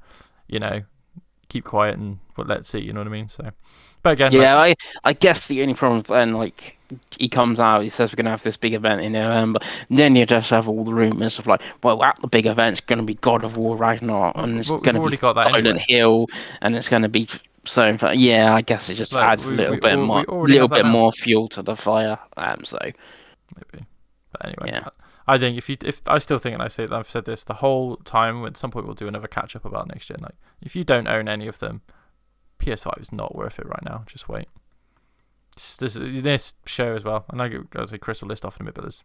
Keep quiet and let's see. You know what I mean? So, but again, I guess the only problem then, like, he comes out, he says we're going to have this big event in November, and then you just have all the rumours of like, well, at the big event, it's going to be God of War Ragnarok, and it's going to be Silent Hill, and it's going to be so. I guess it just adds a little bit more fuel to the fire. So maybe, but anyway, I think if I still think, and I've said this the whole time. At some point, we'll do another catch up about next gen. Like, if you don't own any of them, PS5 is not worth it right now. Just wait. this show as well. And I go say Chris will list off in a bit, but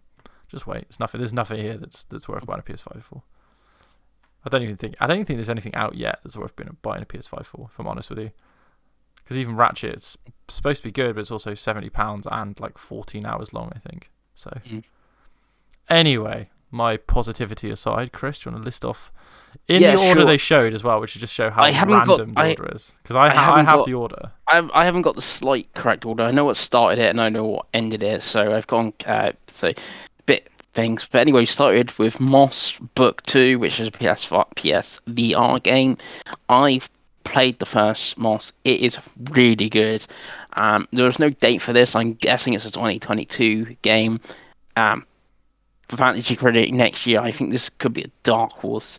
just wait. There's nothing here that's worth buying a PS5 for. I don't think there's anything out yet that's worth buying a PS5 for. If I'm honest with you, because even Ratchet, it's supposed to be good, but it's also £70 and like 14 hours long, I think. So anyway, my positivity aside, Chris, do you want to list off in the order they showed as well, which should just show how random the order is? Because I have the order. I haven't got the slight correct order. I know what started it and I know what ended it, so I've gone bit things. But anyway, started with Moss Book 2, which is a PS VR game. I've played the first Moss. It is really good. There was no date for this. I'm guessing it's a 2022 game. Fantasy Critic next year. I think this could be a dark horse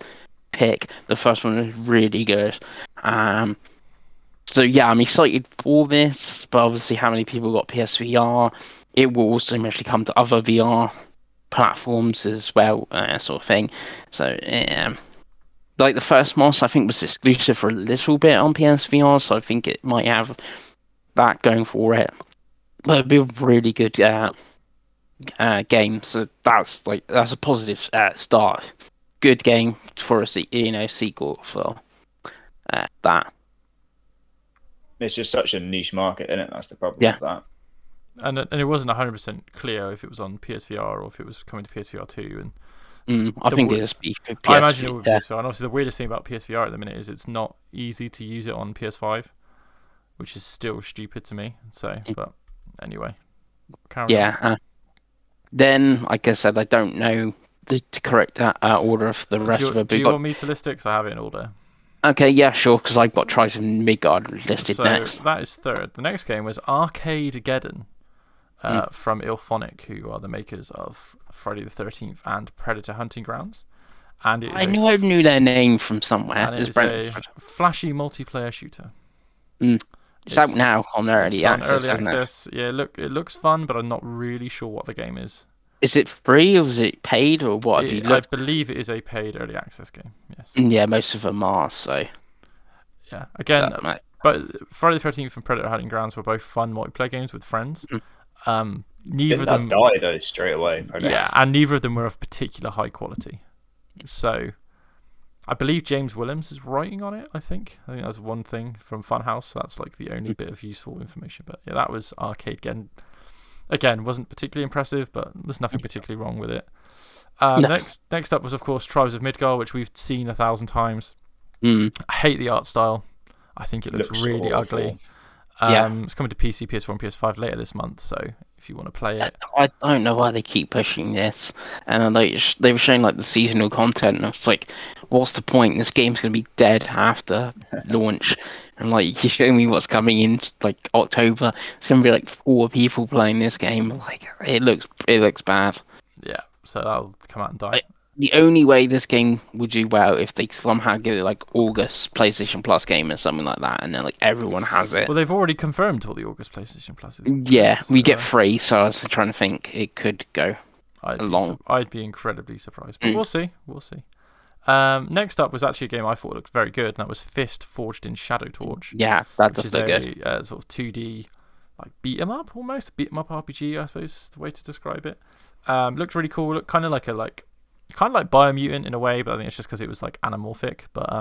pick. The first one is really good. So yeah, I'm excited for this, but obviously how many people got PSVR? It will also eventually come to other VR platforms as well, sort of thing. So like the first Moss, I think was exclusive for a little bit on PSVR, so I think it might have that going for it. But it'd be a really good game. So that's a positive start. Good game for a sequel for that. It's just such a niche market, isn't it? That's the problem with that. And it wasn't 100% clear if it was on PSVR or if it was coming to PSVR 2. And I think it is PSVR. I imagine it would be PSVR. And obviously the weirdest thing about PSVR at the minute is it's not easy to use it on PS5, which is still stupid to me. So, but anyway. Then, like I said, I don't know the correct order of the rest of it. Do you want me to list it? Because I have it in order. Okay, yeah, sure, because I've got Trials of Midgard listed next. So that is third. The next game was Arcade-geddon from IllFonic, who are the makers of Friday the 13th and Predator Hunting Grounds. And I knew their name from somewhere. And it's a flashy multiplayer shooter. It's out now on early access. Yeah, it looks fun, but I'm not really sure what the game is. Is it free or is it paid or what? I believe it is a paid early access game. Yes. Yeah, most of them are. So. Yeah. Again, but Friday the 13th and Predator Hunting Grounds were both fun multiplayer games with friends. Neither of them die though straight away. Yeah, and neither of them were of particular high quality. So, I believe James Williams is writing on it. I think that's one thing from Funhouse. So that's like the only bit of useful information. But yeah, that was Arcade-geddon. Again, wasn't particularly impressive, but there's nothing particularly wrong with it. Next up was, of course, Tribes of Midgard, which we've seen 1,000 times. I hate the art style. I think it looks really ugly. It's coming to PC, PS4, and PS5 later this month, so if you want to play it. I don't know why they keep pushing this. And they were showing like the seasonal content, and it's like, what's the point? This game's going to be dead after launch. And like, you're showing me what's coming in like October. It's going to be like 4 people playing this game. Like, it looks bad. Yeah, so that'll come out and die. The only way this game would do well if they somehow get it like August PlayStation Plus game or something like that, and then like everyone has it. Well, they've already confirmed all the August PlayStation Pluses. Yeah, we get 3, so I was trying to think it could go along. I'd be incredibly surprised, but we'll see. Next up was actually a game I thought looked very good, and that was Fist Forged in Shadow Torch. Yeah, that does look good. Sort of 2D, like beat 'em up almost, beat 'em up RPG, I suppose is the way to describe it. Looked really cool. Looked kind of like Biomutant in a way, but I think it's just because it was like anamorphic. But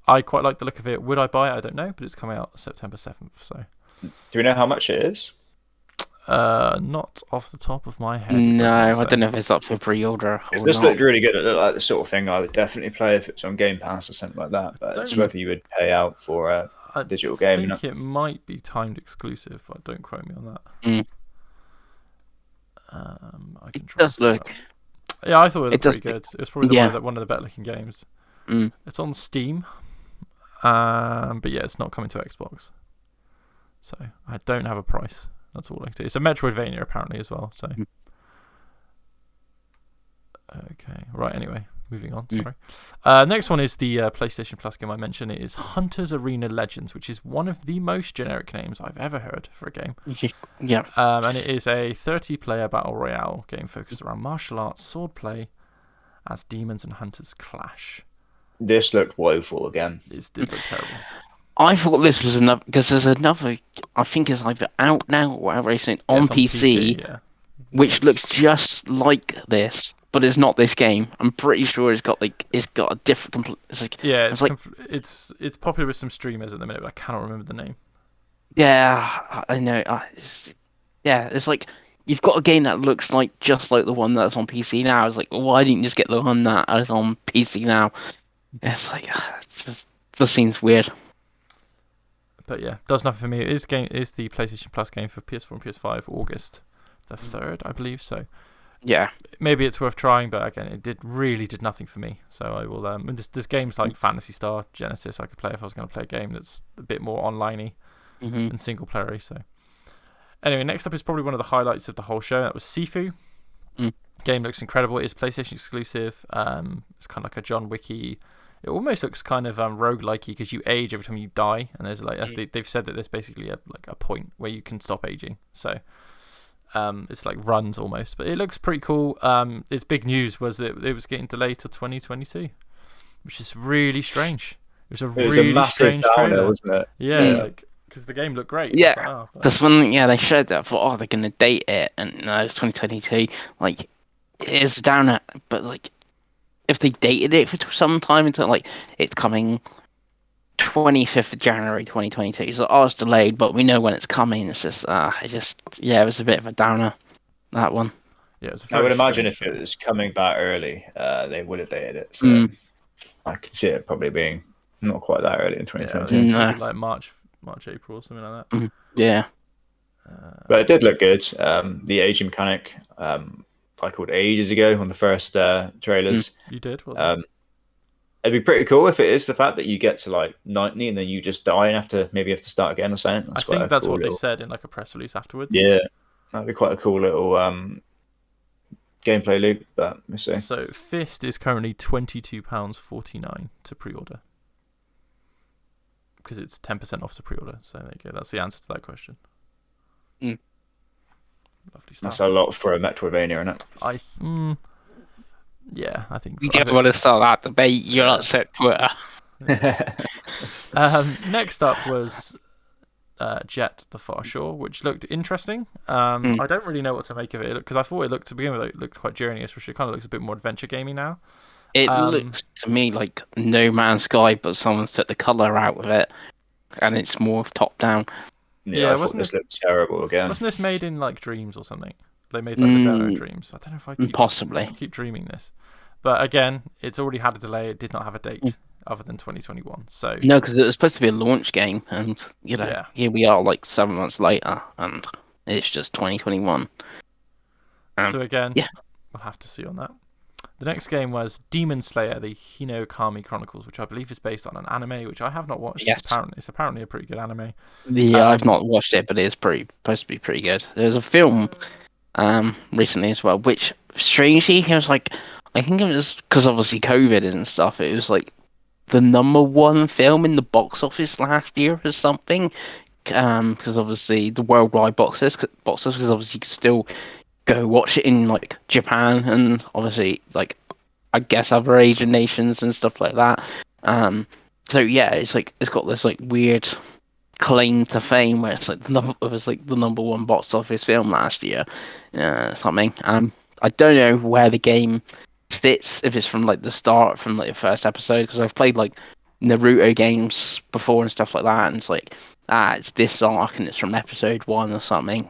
I quite like the look of it. Would I buy it? I don't know, but it's coming out September 7th. So, do we know how much it is? Not off the top of my head. No, I don't know if it's up for pre-order. This looked really good. It looked like the sort of thing I would definitely play if it's on Game Pass or something like that. But it's whether you would pay out for a digital game. I think it might be timed exclusive, but don't quote me on that. I can try. It does look. Yeah, I thought it looked pretty good. It was probably one of the better looking games. It's on Steam, but yeah, it's not coming to Xbox. So I don't have a price. That's all I can do. It's a Metroidvania apparently as well. So okay, right. Anyway, moving on. Sorry. Next one is the PlayStation Plus game I mentioned. It is Hunter's Arena Legends, which is one of the most generic names I've ever heard for a game. Yeah. And it is a 30-player battle royale game focused around martial arts, swordplay, as demons and hunters clash. This looked woeful again. It did look terrible. I thought this was another because there's another. I think it's either out now or whatever it's on Yeah, it's PC, yeah. which looks just like this, but it's not this game. I'm pretty sure it's got a different. It's like Yeah, it's like it's popular with some streamers at the minute, but I cannot remember the name. yeah, I know. It's like you've got a game that looks like just like the one that's on PC now. It's like why didn't you just get the one that is on PC now? It's like it just seems weird. But yeah, does nothing for me. It is the PlayStation Plus game for PS4 and PS5, August the 3rd, I believe. So Yeah. maybe it's worth trying, but again, it really did nothing for me. So I will. There's games like Phantasy Star Genesis I could play if I was going to play a game that's a bit more online-y and single player. So anyway, next up is probably one of the highlights of the whole show. That was Sifu. Game looks incredible. It is PlayStation exclusive. It's kind of like a John Wicky. It almost looks kind of roguelike-y because you age every time you die, and there's like they've said that there's basically a point where you can stop aging. So it's like runs almost, but it looks pretty cool. Its big news was that it was getting delayed to 2022, which is really strange. It was a massive strange downer, trailer, wasn't it? Yeah, because the game looked great. Yeah, because when they showed that, I thought, they're gonna date it, and no, it's 2022. Like, it is down, but like, if they dated it for some time until like it's coming 25th of January 2022, so it's delayed, but we know when it's coming. It's just, it was a bit of a downer, that one. Yeah, it's I would imagine if it was coming back early, they would have dated it. So I could see it probably being not quite that early in 2022. Yeah, maybe like March, April, or something like that. Yeah. But it did look good. The aging mechanic, I called ages ago on the first trailers. You did? It'd be pretty cool if it is the fact that you get to like 90 and then you just die and have to start again or something. I think that's what they said in like a press release afterwards. Yeah, that'd be quite a cool little gameplay loop. But we'll see. So Fist is currently £22.49 to pre-order because it's 10% off to pre-order. So there you go. That's the answer to that question. Lovely stuff. That's a lot for a Metroidvania, isn't it? Yeah, I think. You don't want to start that debate. You'll upset Twitter. Next up was Jet: The Far Shore, which looked interesting. I don't really know what to make of it because I thought it looked to begin with it looked quite journey-ish, which it kind of looks a bit more adventure gamey now. It looks to me like No Man's Sky, but someone's took the color out of it, and it's more top down. Yeah, I thought this looked terrible again. Wasn't this made in like Dreams or something? They made like the demo Dreams. I don't know if I keep dreaming this, but again, it's already had a delay. It did not have a date other than 2021. So no, because it was supposed to be a launch game, and here we are like 7 months later, and it's just 2021. So again, we'll have to see on that. The next game was Demon Slayer: The Hinokami Chronicles, which I believe is based on an anime, which I have not watched. Yes. It's apparently a pretty good anime. Yeah, I've not watched it, but it is supposed to be pretty good. There's a film recently as well, which strangely it was like, I think it was because obviously COVID and stuff. It was like the #1 film in the box office last year or something. Because obviously the worldwide box office, because obviously you can still go watch it in like Japan and obviously like I guess other Asian nations and stuff like that. So yeah, it's like it's got this like weird claim to fame where it's like the #1 box office film last year, something. I don't know where the game fits, if it's from like the start, from like the first episode, because I've played like Naruto games before and stuff like that, and it's like it's this arc and it's from episode 1 or something.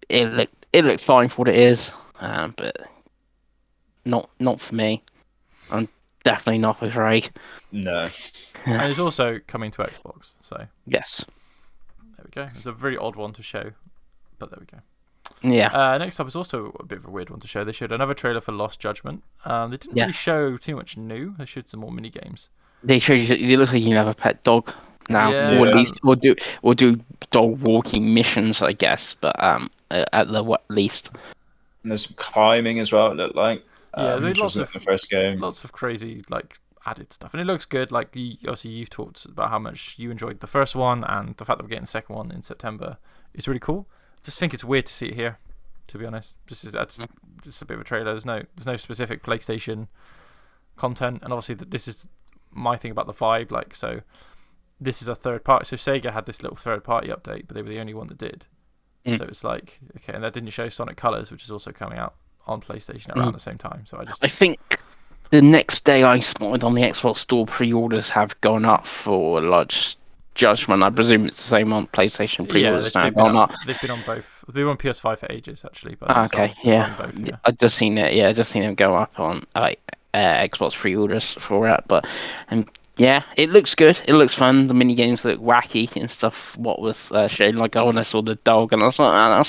It looked fine for what it is, but not for me. I'm definitely not for Craig. No. And it's also coming to Xbox, so yes. There we go. It's a very odd one to show, but there we go. Yeah. Next up is also a bit of a weird one to show. They showed another trailer for Lost Judgment. They didn't really show too much new. They showed some more mini games. They showed you. It looks like you can have a pet dog now, or at least we'll do dog walking missions, I guess. But at the least. And there's some climbing as well. It looked like. There's lots of the first game. Lots of crazy like added stuff, and it looks good. Like obviously you've talked about how much you enjoyed the first one, and the fact that we're getting the second one in September is really cool. Just think it's weird to see it here, to be honest. That's just a bit of a trailer. There's no specific PlayStation content, and obviously this is my thing about the vibe. Like, so this is a third party. So Sega had this little third party update, but they were the only one that did. So it's like, okay, and that didn't show Sonic Colors, which is also coming out on PlayStation around the same time. So I think the next day I spotted on the Xbox Store pre-orders have gone up for Lodge Judgment. I presume it's the same on PlayStation pre-orders now. They've been on both. They were on PS5 for ages, actually. But both, I just seen it. Yeah, I just seen them go up on Xbox pre-orders for it. But yeah, it looks good. It looks fun. The mini games look wacky and stuff. What was shown, like, when I saw the dog, and I was like,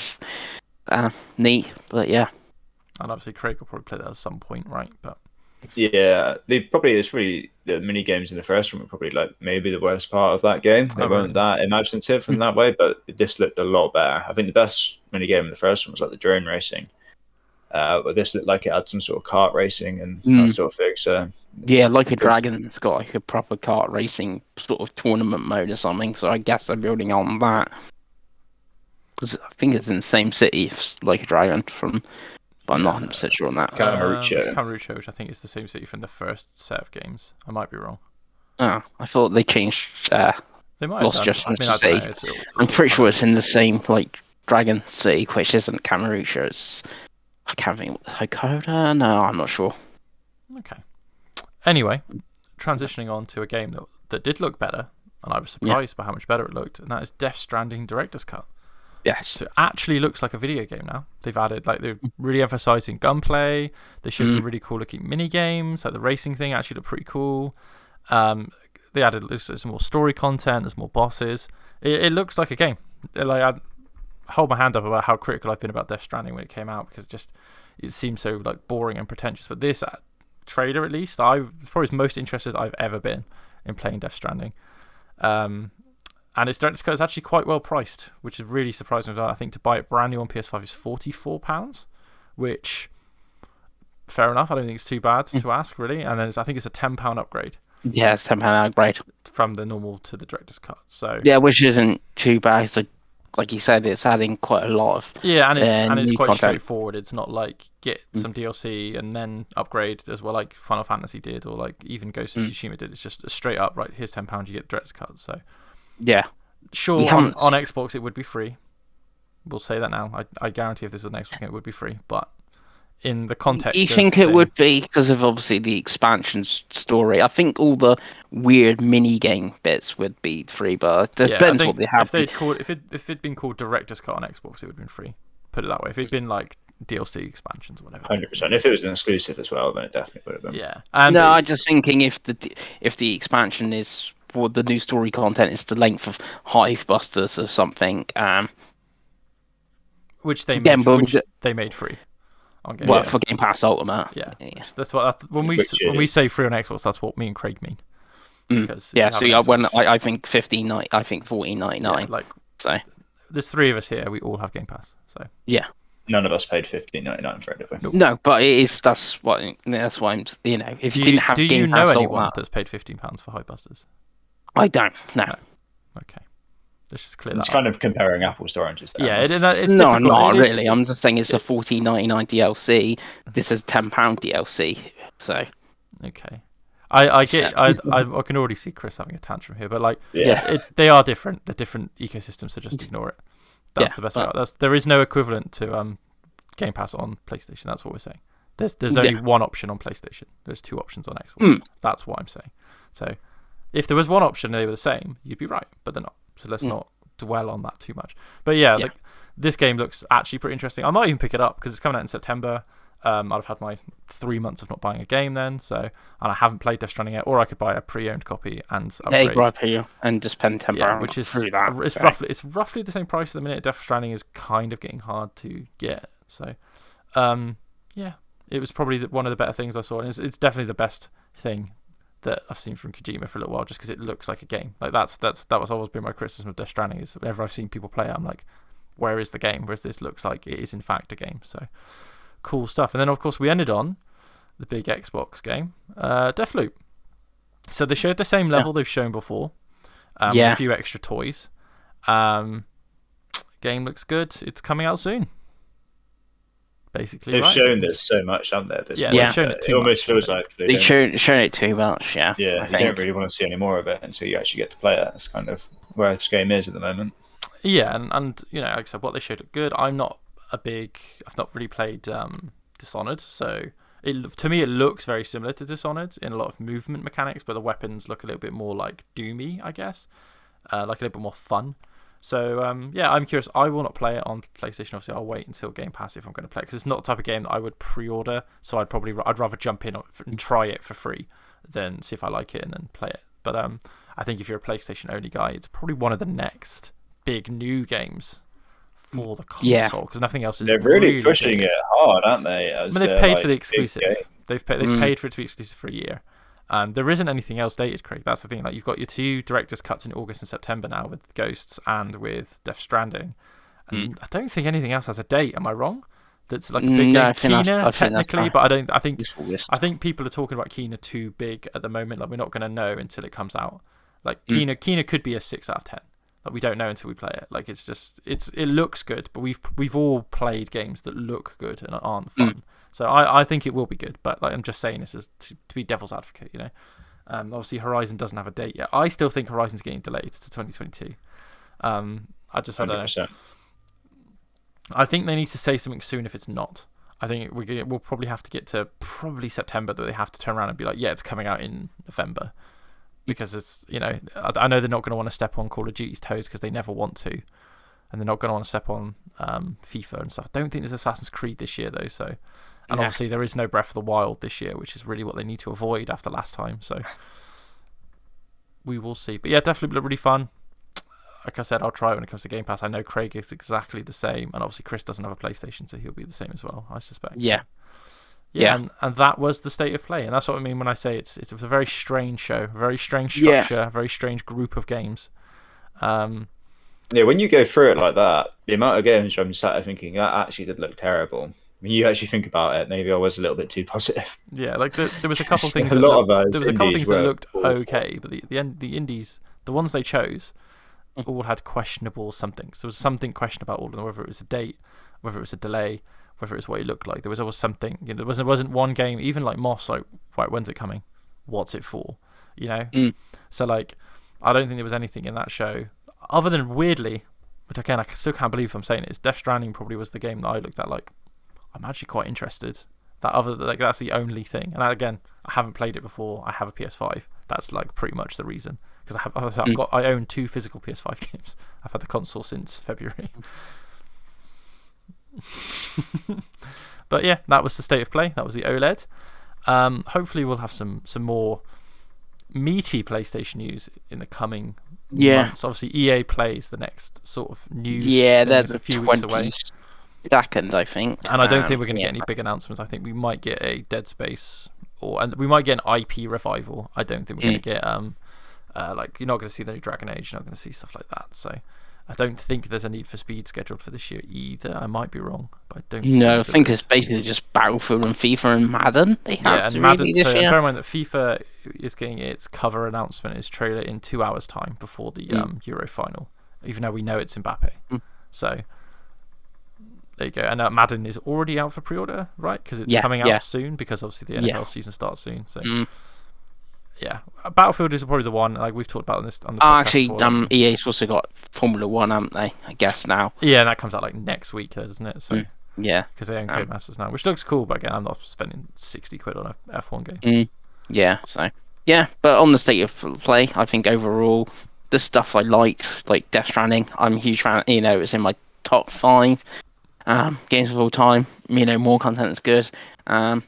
that's neat. But yeah, and obviously Craig will probably play that at some point, right? But yeah, the mini games in the first one were probably like maybe the worst part of that game. They weren't that imaginative in that way, but this looked a lot better. I think the best mini game in the first one was like the drone racing. But this looked like it had some sort of kart racing and that sort of thing. So yeah, like a Dragon's got like a proper kart racing sort of tournament mode or something. So I guess they're building on that. I think it's in the same city as Like a Dragon from, but I'm not 100% sure on that. Kamurocho. It's Kamurocho, which I think is the same city from the first set of games. I might be wrong. Oh, I thought they changed. They might have Lost Judgment to City. I'm pretty sure it's in the same like Dragon City, which isn't Kamurocho. It's, I can't think. Hakoda? No, I'm not sure. Okay. Anyway, transitioning on to a game that did look better, and I was surprised by how much better it looked, and that is Death Stranding Director's Cut. Yes. So it actually looks like a video game now. They've added, like, they're really emphasizing gunplay. They showed some really cool looking mini games. Like the racing thing actually looked pretty cool. They added some more story content. There's more bosses. It looks like a game. Like, I hold my hand up about how critical I've been about Death Stranding when it came out, because it seems so like boring and pretentious. But this trailer, at least, I was probably the most interested I've ever been in playing Death Stranding. And its director's cut is actually quite well priced, which is really surprising. I think to buy it brand new on PS5 is £44, which, fair enough. I don't think it's too bad to ask, really. And then I think it's a £10 upgrade. Yeah, it's £10 upgrade from the normal to the director's cut. So yeah, which isn't too bad. So, like you said, it's adding quite a lot of and it's quite content. straightforward. It's not like get some DLC and then upgrade as well, like Final Fantasy did, or like even Ghost of Tsushima did. It's just a straight up, right, here's £10, you get the director's cut. So yeah, sure, on Xbox it would be free. We'll say that now. I guarantee if this was an Xbox game, it would be free. But in the context, you think it would be because of obviously the expansion story? I think all the weird mini game bits would be free, but it depends what they have. If it'd been called Director's Cut on Xbox, it would have been free. Put it that way. If it'd been like DLC expansions or whatever. 100%. If it was an exclusive as well, then it definitely would have been. Yeah. I'm just thinking if the expansion is for the new story content is the length of Hive Busters or something, which they made free. For Game Pass Ultimate. Yeah. When we say free on Xbox, that's what me and Craig mean. Because I think $15.99, I think $14.99. Yeah, like, so there's three of us here. We all have Game Pass. So yeah, none of us paid $15.99 for it, did we? Nope. No, but it is. That's why I'm. If you didn't have Game Pass, do you know anyone that's paid £15 for Hive Busters? I don't. No. Okay. Let's just clear that. It's kind of comparing apples to oranges. There. Yeah, it's no, not really. I'm just saying it's a $14.99 DLC. This is £10 DLC. So. Okay. I can already see Chris having a tantrum here, but like, they are different. They're different ecosystems, so just ignore it. That's the best way. There is no equivalent to Game Pass on PlayStation. That's what we're saying. There's only one option on PlayStation. There's two options on Xbox. That's what I'm saying. So, if there was one option and they were the same, you'd be right, but they're not. So let's not dwell on that too much. But like, this game looks actually pretty interesting. I might even pick it up because it's coming out in September. I'd have had my 3 months of not buying a game then, and I haven't played Death Stranding yet, or I could buy a pre-owned copy and upgrade. And just spend £10, which is through that. It's roughly the same price at the minute. Death Stranding is kind of getting hard to get, so it was probably one of the better things I saw, and it's definitely the best thing that I've seen from Kojima for a little while, just because it looks like a game. Like that was always been my criticism of Death Stranding, is whenever I've seen people play it, I'm like, where is the game? Whereas this looks like it is in fact a game. So cool stuff. And then of course we ended on the big Xbox game, Deathloop. So they showed the same level they've shown before, with a few extra toys. Game looks good. It's coming out soon. basically. They've right? shown this so much, haven't they? They've shown it too It almost much, feels like they've shown it too much. Yeah, yeah, you don't really want to see any more of it until you actually get to play it. That's kind of where this game is at the moment. Yeah, and you know, like I said, what they showed looked good. I've not really played Dishonored, so to me it looks very similar to Dishonored in a lot of movement mechanics, but the weapons look a little bit more like Doomy, I guess, like a little bit more fun. So yeah, I'm curious. I will not play it on PlayStation. Obviously, I'll wait until Game Pass if I'm going to play it, because it's not the type of game that I would pre-order. So I'd rather jump in and try it for free than see if I like it and then play it. But I think if you're a PlayStation only guy, it's probably one of the next big new games for the console, because nothing else is. They're really pushing it hard, aren't they? They've paid for the exclusive. They've paid for it to be exclusive for a year. There isn't anything else dated, Craig. That's the thing. Like, you've got your 2 director's cuts in August and September now with Ghosts and with Death Stranding. And I don't think anything else has a date. Am I wrong? That's like a big game. Kena, technically, but I think people are talking about Kena too big at the moment. Like, we're not going to know until it comes out. Like, Kena could be a 6 out of 10. Like, we don't know until we play it. Like, it looks good, but we've all played games that look good and aren't fun. So I think it will be good, but like, I'm just saying this as to be devil's advocate, you know. Obviously, Horizon doesn't have a date yet. I still think Horizon's getting delayed to 2022. I don't know. I think they need to say something soon if it's not. I think we'll probably have to get to probably September that they have to turn around and be like, yeah, it's coming out in November. Because it's, you know, I know they're not going to want to step on Call of Duty's toes because they never want to. And they're not going to want to step on FIFA and stuff. I don't think there's Assassin's Creed this year, though, so... And obviously there is no Breath of the Wild this year, which is really what they need to avoid after last time. So we will see. But yeah, definitely look really fun. Like I said, I'll try it when it comes to Game Pass. I know Craig is exactly the same, and obviously Chris doesn't have a PlayStation, so he'll be the same as well, I suspect. Yeah. So, and that was the state of play, and that's what I mean when I say it's a very strange show, very strange structure, very strange group of games. Yeah, when you go through it like that, the amount of games I'm sat there thinking that actually did look terrible. When you actually think about it, maybe I was a little bit too positive. Yeah, like there was a couple of things. There was a couple of things that looked okay, but the indies, the ones they chose, all had questionable somethings. There was something questionable about all of them, whether it was a date, whether it was a delay, whether it was what it looked like. There was always something. You know, there wasn't one game, even like Moss, like, right, when's it coming? What's it for? You know. So like, I don't think there was anything in that show other than, weirdly, which again I still can't believe I'm saying it, is Death Stranding probably was the game that I looked at like, I'm actually quite interested. That's the only thing. And again, I haven't played it before. I have a PS5. That's like pretty much the reason, because I own 2 physical PS5 games. I've had the console since February. But yeah, that was the state of play. That was the OLED. Hopefully we'll have some more meaty PlayStation news in the coming months. Obviously EA Plays the next sort of news. Yeah, that's a few weeks away. Second, I think. And I don't think we're going to get any big announcements. I think we might get a Dead Space, and we might get an IP revival. I don't think we're going to get like, you're not going to see the new Dragon Age. You're not going to see stuff like that. So I don't think there's a Need for Speed scheduled for this year either. I might be wrong, but I don't. No, I think it's basically just Battlefield and FIFA and Madden. They have to Madden. This so year. bear in mind that FIFA is getting its cover announcement, its trailer, in 2 hours' time before the Euro final. Even though we know it's Mbappe, so. There you go. And Madden is already out for pre-order, right? Because it's coming out soon, because obviously the NFL season starts soon. So, yeah. Battlefield is probably the one, like we've talked about on the podcast actually, before. EA's also got Formula 1, haven't they? I guess now. Yeah, and that comes out like next week, doesn't it? So yeah. Because they own Codemasters now, which looks cool, but again, I'm not spending 60 quid on a F1 game. Yeah, so. Yeah, but on the state of play, I think overall, the stuff I liked, like Death Stranding, I'm a huge fan. You know, it's in my top 5. Games of all time, you know, more content is good. I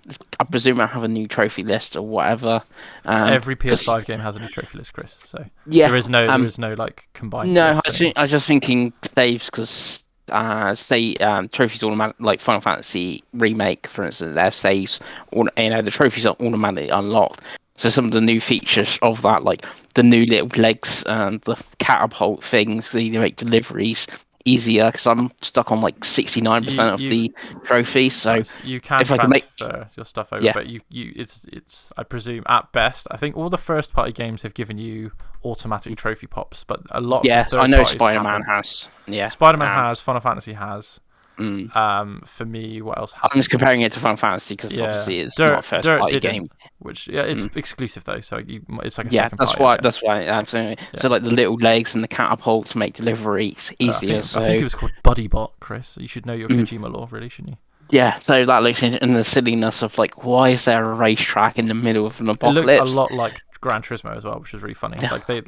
presume I have a new trophy list or whatever. Every PS5 game has a new trophy list, Chris. So there is no like combined. No, I was just thinking saves, because trophies automatic, like Final Fantasy Remake, for instance, their saves, the trophies are automatically unlocked. So some of the new features of that, like the new little legs and the catapult things, they make deliveries easier, because I'm stuck on like 69% of the trophies. So you can transfer your stuff over, but it's I presume at best, I think all the first party games have given you automatic trophy pops, but a lot of the third I know parties Spider-Man has. Spider-Man has, Final Fantasy has. For me, what else? I'm just comparing it to Final Fantasy because obviously it's not a first party game. Which it's exclusive though, so it's like a second party. That's why. Absolutely. Yeah. So like the little legs and the catapults make delivery easier. I think it was called BuddyBot, Chris. You should know your Kojima lore, really, shouldn't you? Yeah, so that looks in the silliness of like, why is there a racetrack in the middle of an apocalypse? It looked a lot like Gran Turismo as well, which is really funny. Yeah, like the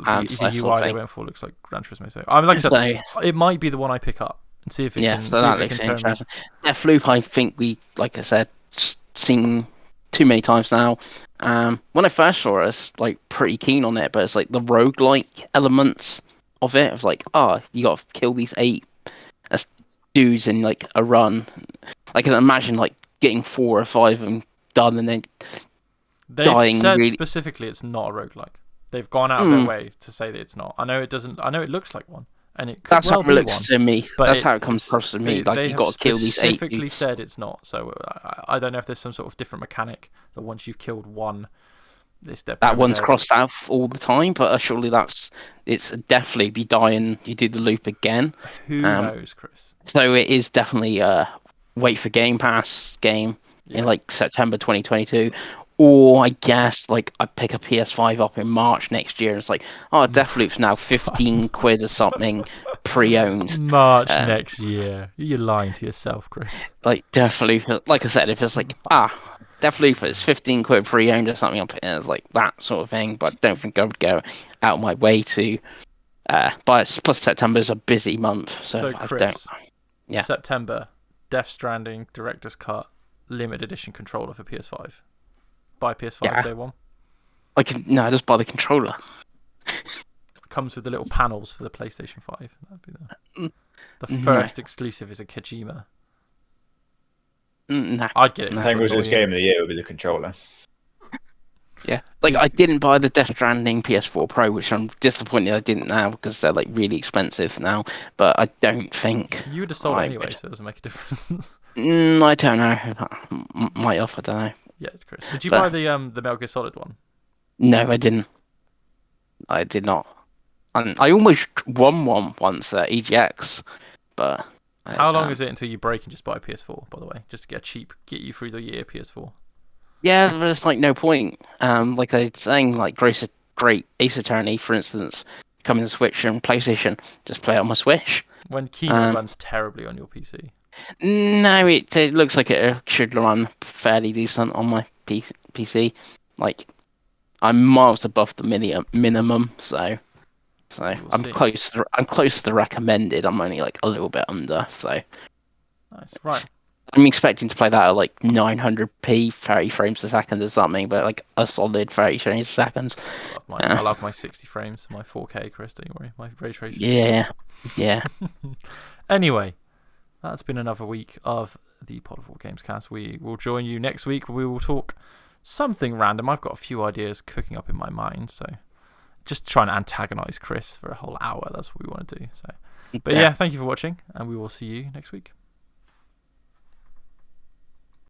UI they went for looks like Gran Turismo. So I said, it might be the one I pick up and see if it can. So that looks interesting. Deathloop, I think we, like I said, seen too many times now. When I first saw it, I was like pretty keen on it, but it's like the roguelike elements of it. It's like, you got to kill these 8 dudes in like a run. I can imagine like getting 4 or 5 of them done and then dying. They've said specifically it's not a roguelike. They've gone out of their way to say that it's not. I know it doesn't. I know it looks like one, and it could how it looks one, to me. But that's how it comes across to me. Like you got to kill these 8 dudes. Specifically said it's not. So I don't know if there's some sort of different mechanic that once you've killed one, that one's crossed out all the time. But surely it's definitely be dying. You do the loop again. Who knows, Chris? So it is definitely wait for Game Pass game in like September 2022. Or I guess like I pick a PS5 up in March next year and it's like, Deathloop's now 15 quid or something pre-owned. March next year. You're lying to yourself, Chris. Like Deathloop, like I said, if it's like, Deathloop is 15 quid pre-owned or something, it's like that sort of thing, but I don't think I would go out of my way to buy it. Plus September's a busy month. So Chris, September, Death Stranding, Director's Cut, limited edition controller for PS5. Buy PS5 day one. Just buy the controller. Comes with the little panels for the PlayStation 5. That'd be the first exclusive is a Kojima. No. I'd get it. I think it was this game of the year would be the controller. Yeah, like I didn't buy the Death Stranding PS4 Pro, which I'm disappointed I didn't now because they're like really expensive now. But I don't think you would have sold it anyway, so it doesn't make a difference. I don't know. Might off. I don't know. Yeah, it's Chris. Did you buy the Metal Gear Solid one? No, I didn't. I did not. I almost won one once at EGX, but how long is it until you break and just buy a PS4? By the way, just to get you through the year PS4. Yeah, there's like no point. Like I was saying, like great Ace Attorney, for instance, coming to Switch and PlayStation, just play it on my Switch. When Keynote runs terribly on your PC. No, it looks like it should run fairly decent on my PC. Like, I'm miles above the minimum, so I'm close to the recommended. I'm only like a little bit under, so. Nice, right. I'm expecting to play that at like 900p, 30 frames a second or something, but like a solid 30 frames a second. I love my 60 frames, my 4K, Chris, don't you worry. My ray tracing. Yeah. Anyway, that's been another week of the Pod of War Games cast. We will join you next week where we will talk something random. I've got a few ideas cooking up in my mind, so just trying to antagonize Chris for a whole hour. That's what we want to do. So, but yeah, thank you for watching, and we will see you next week.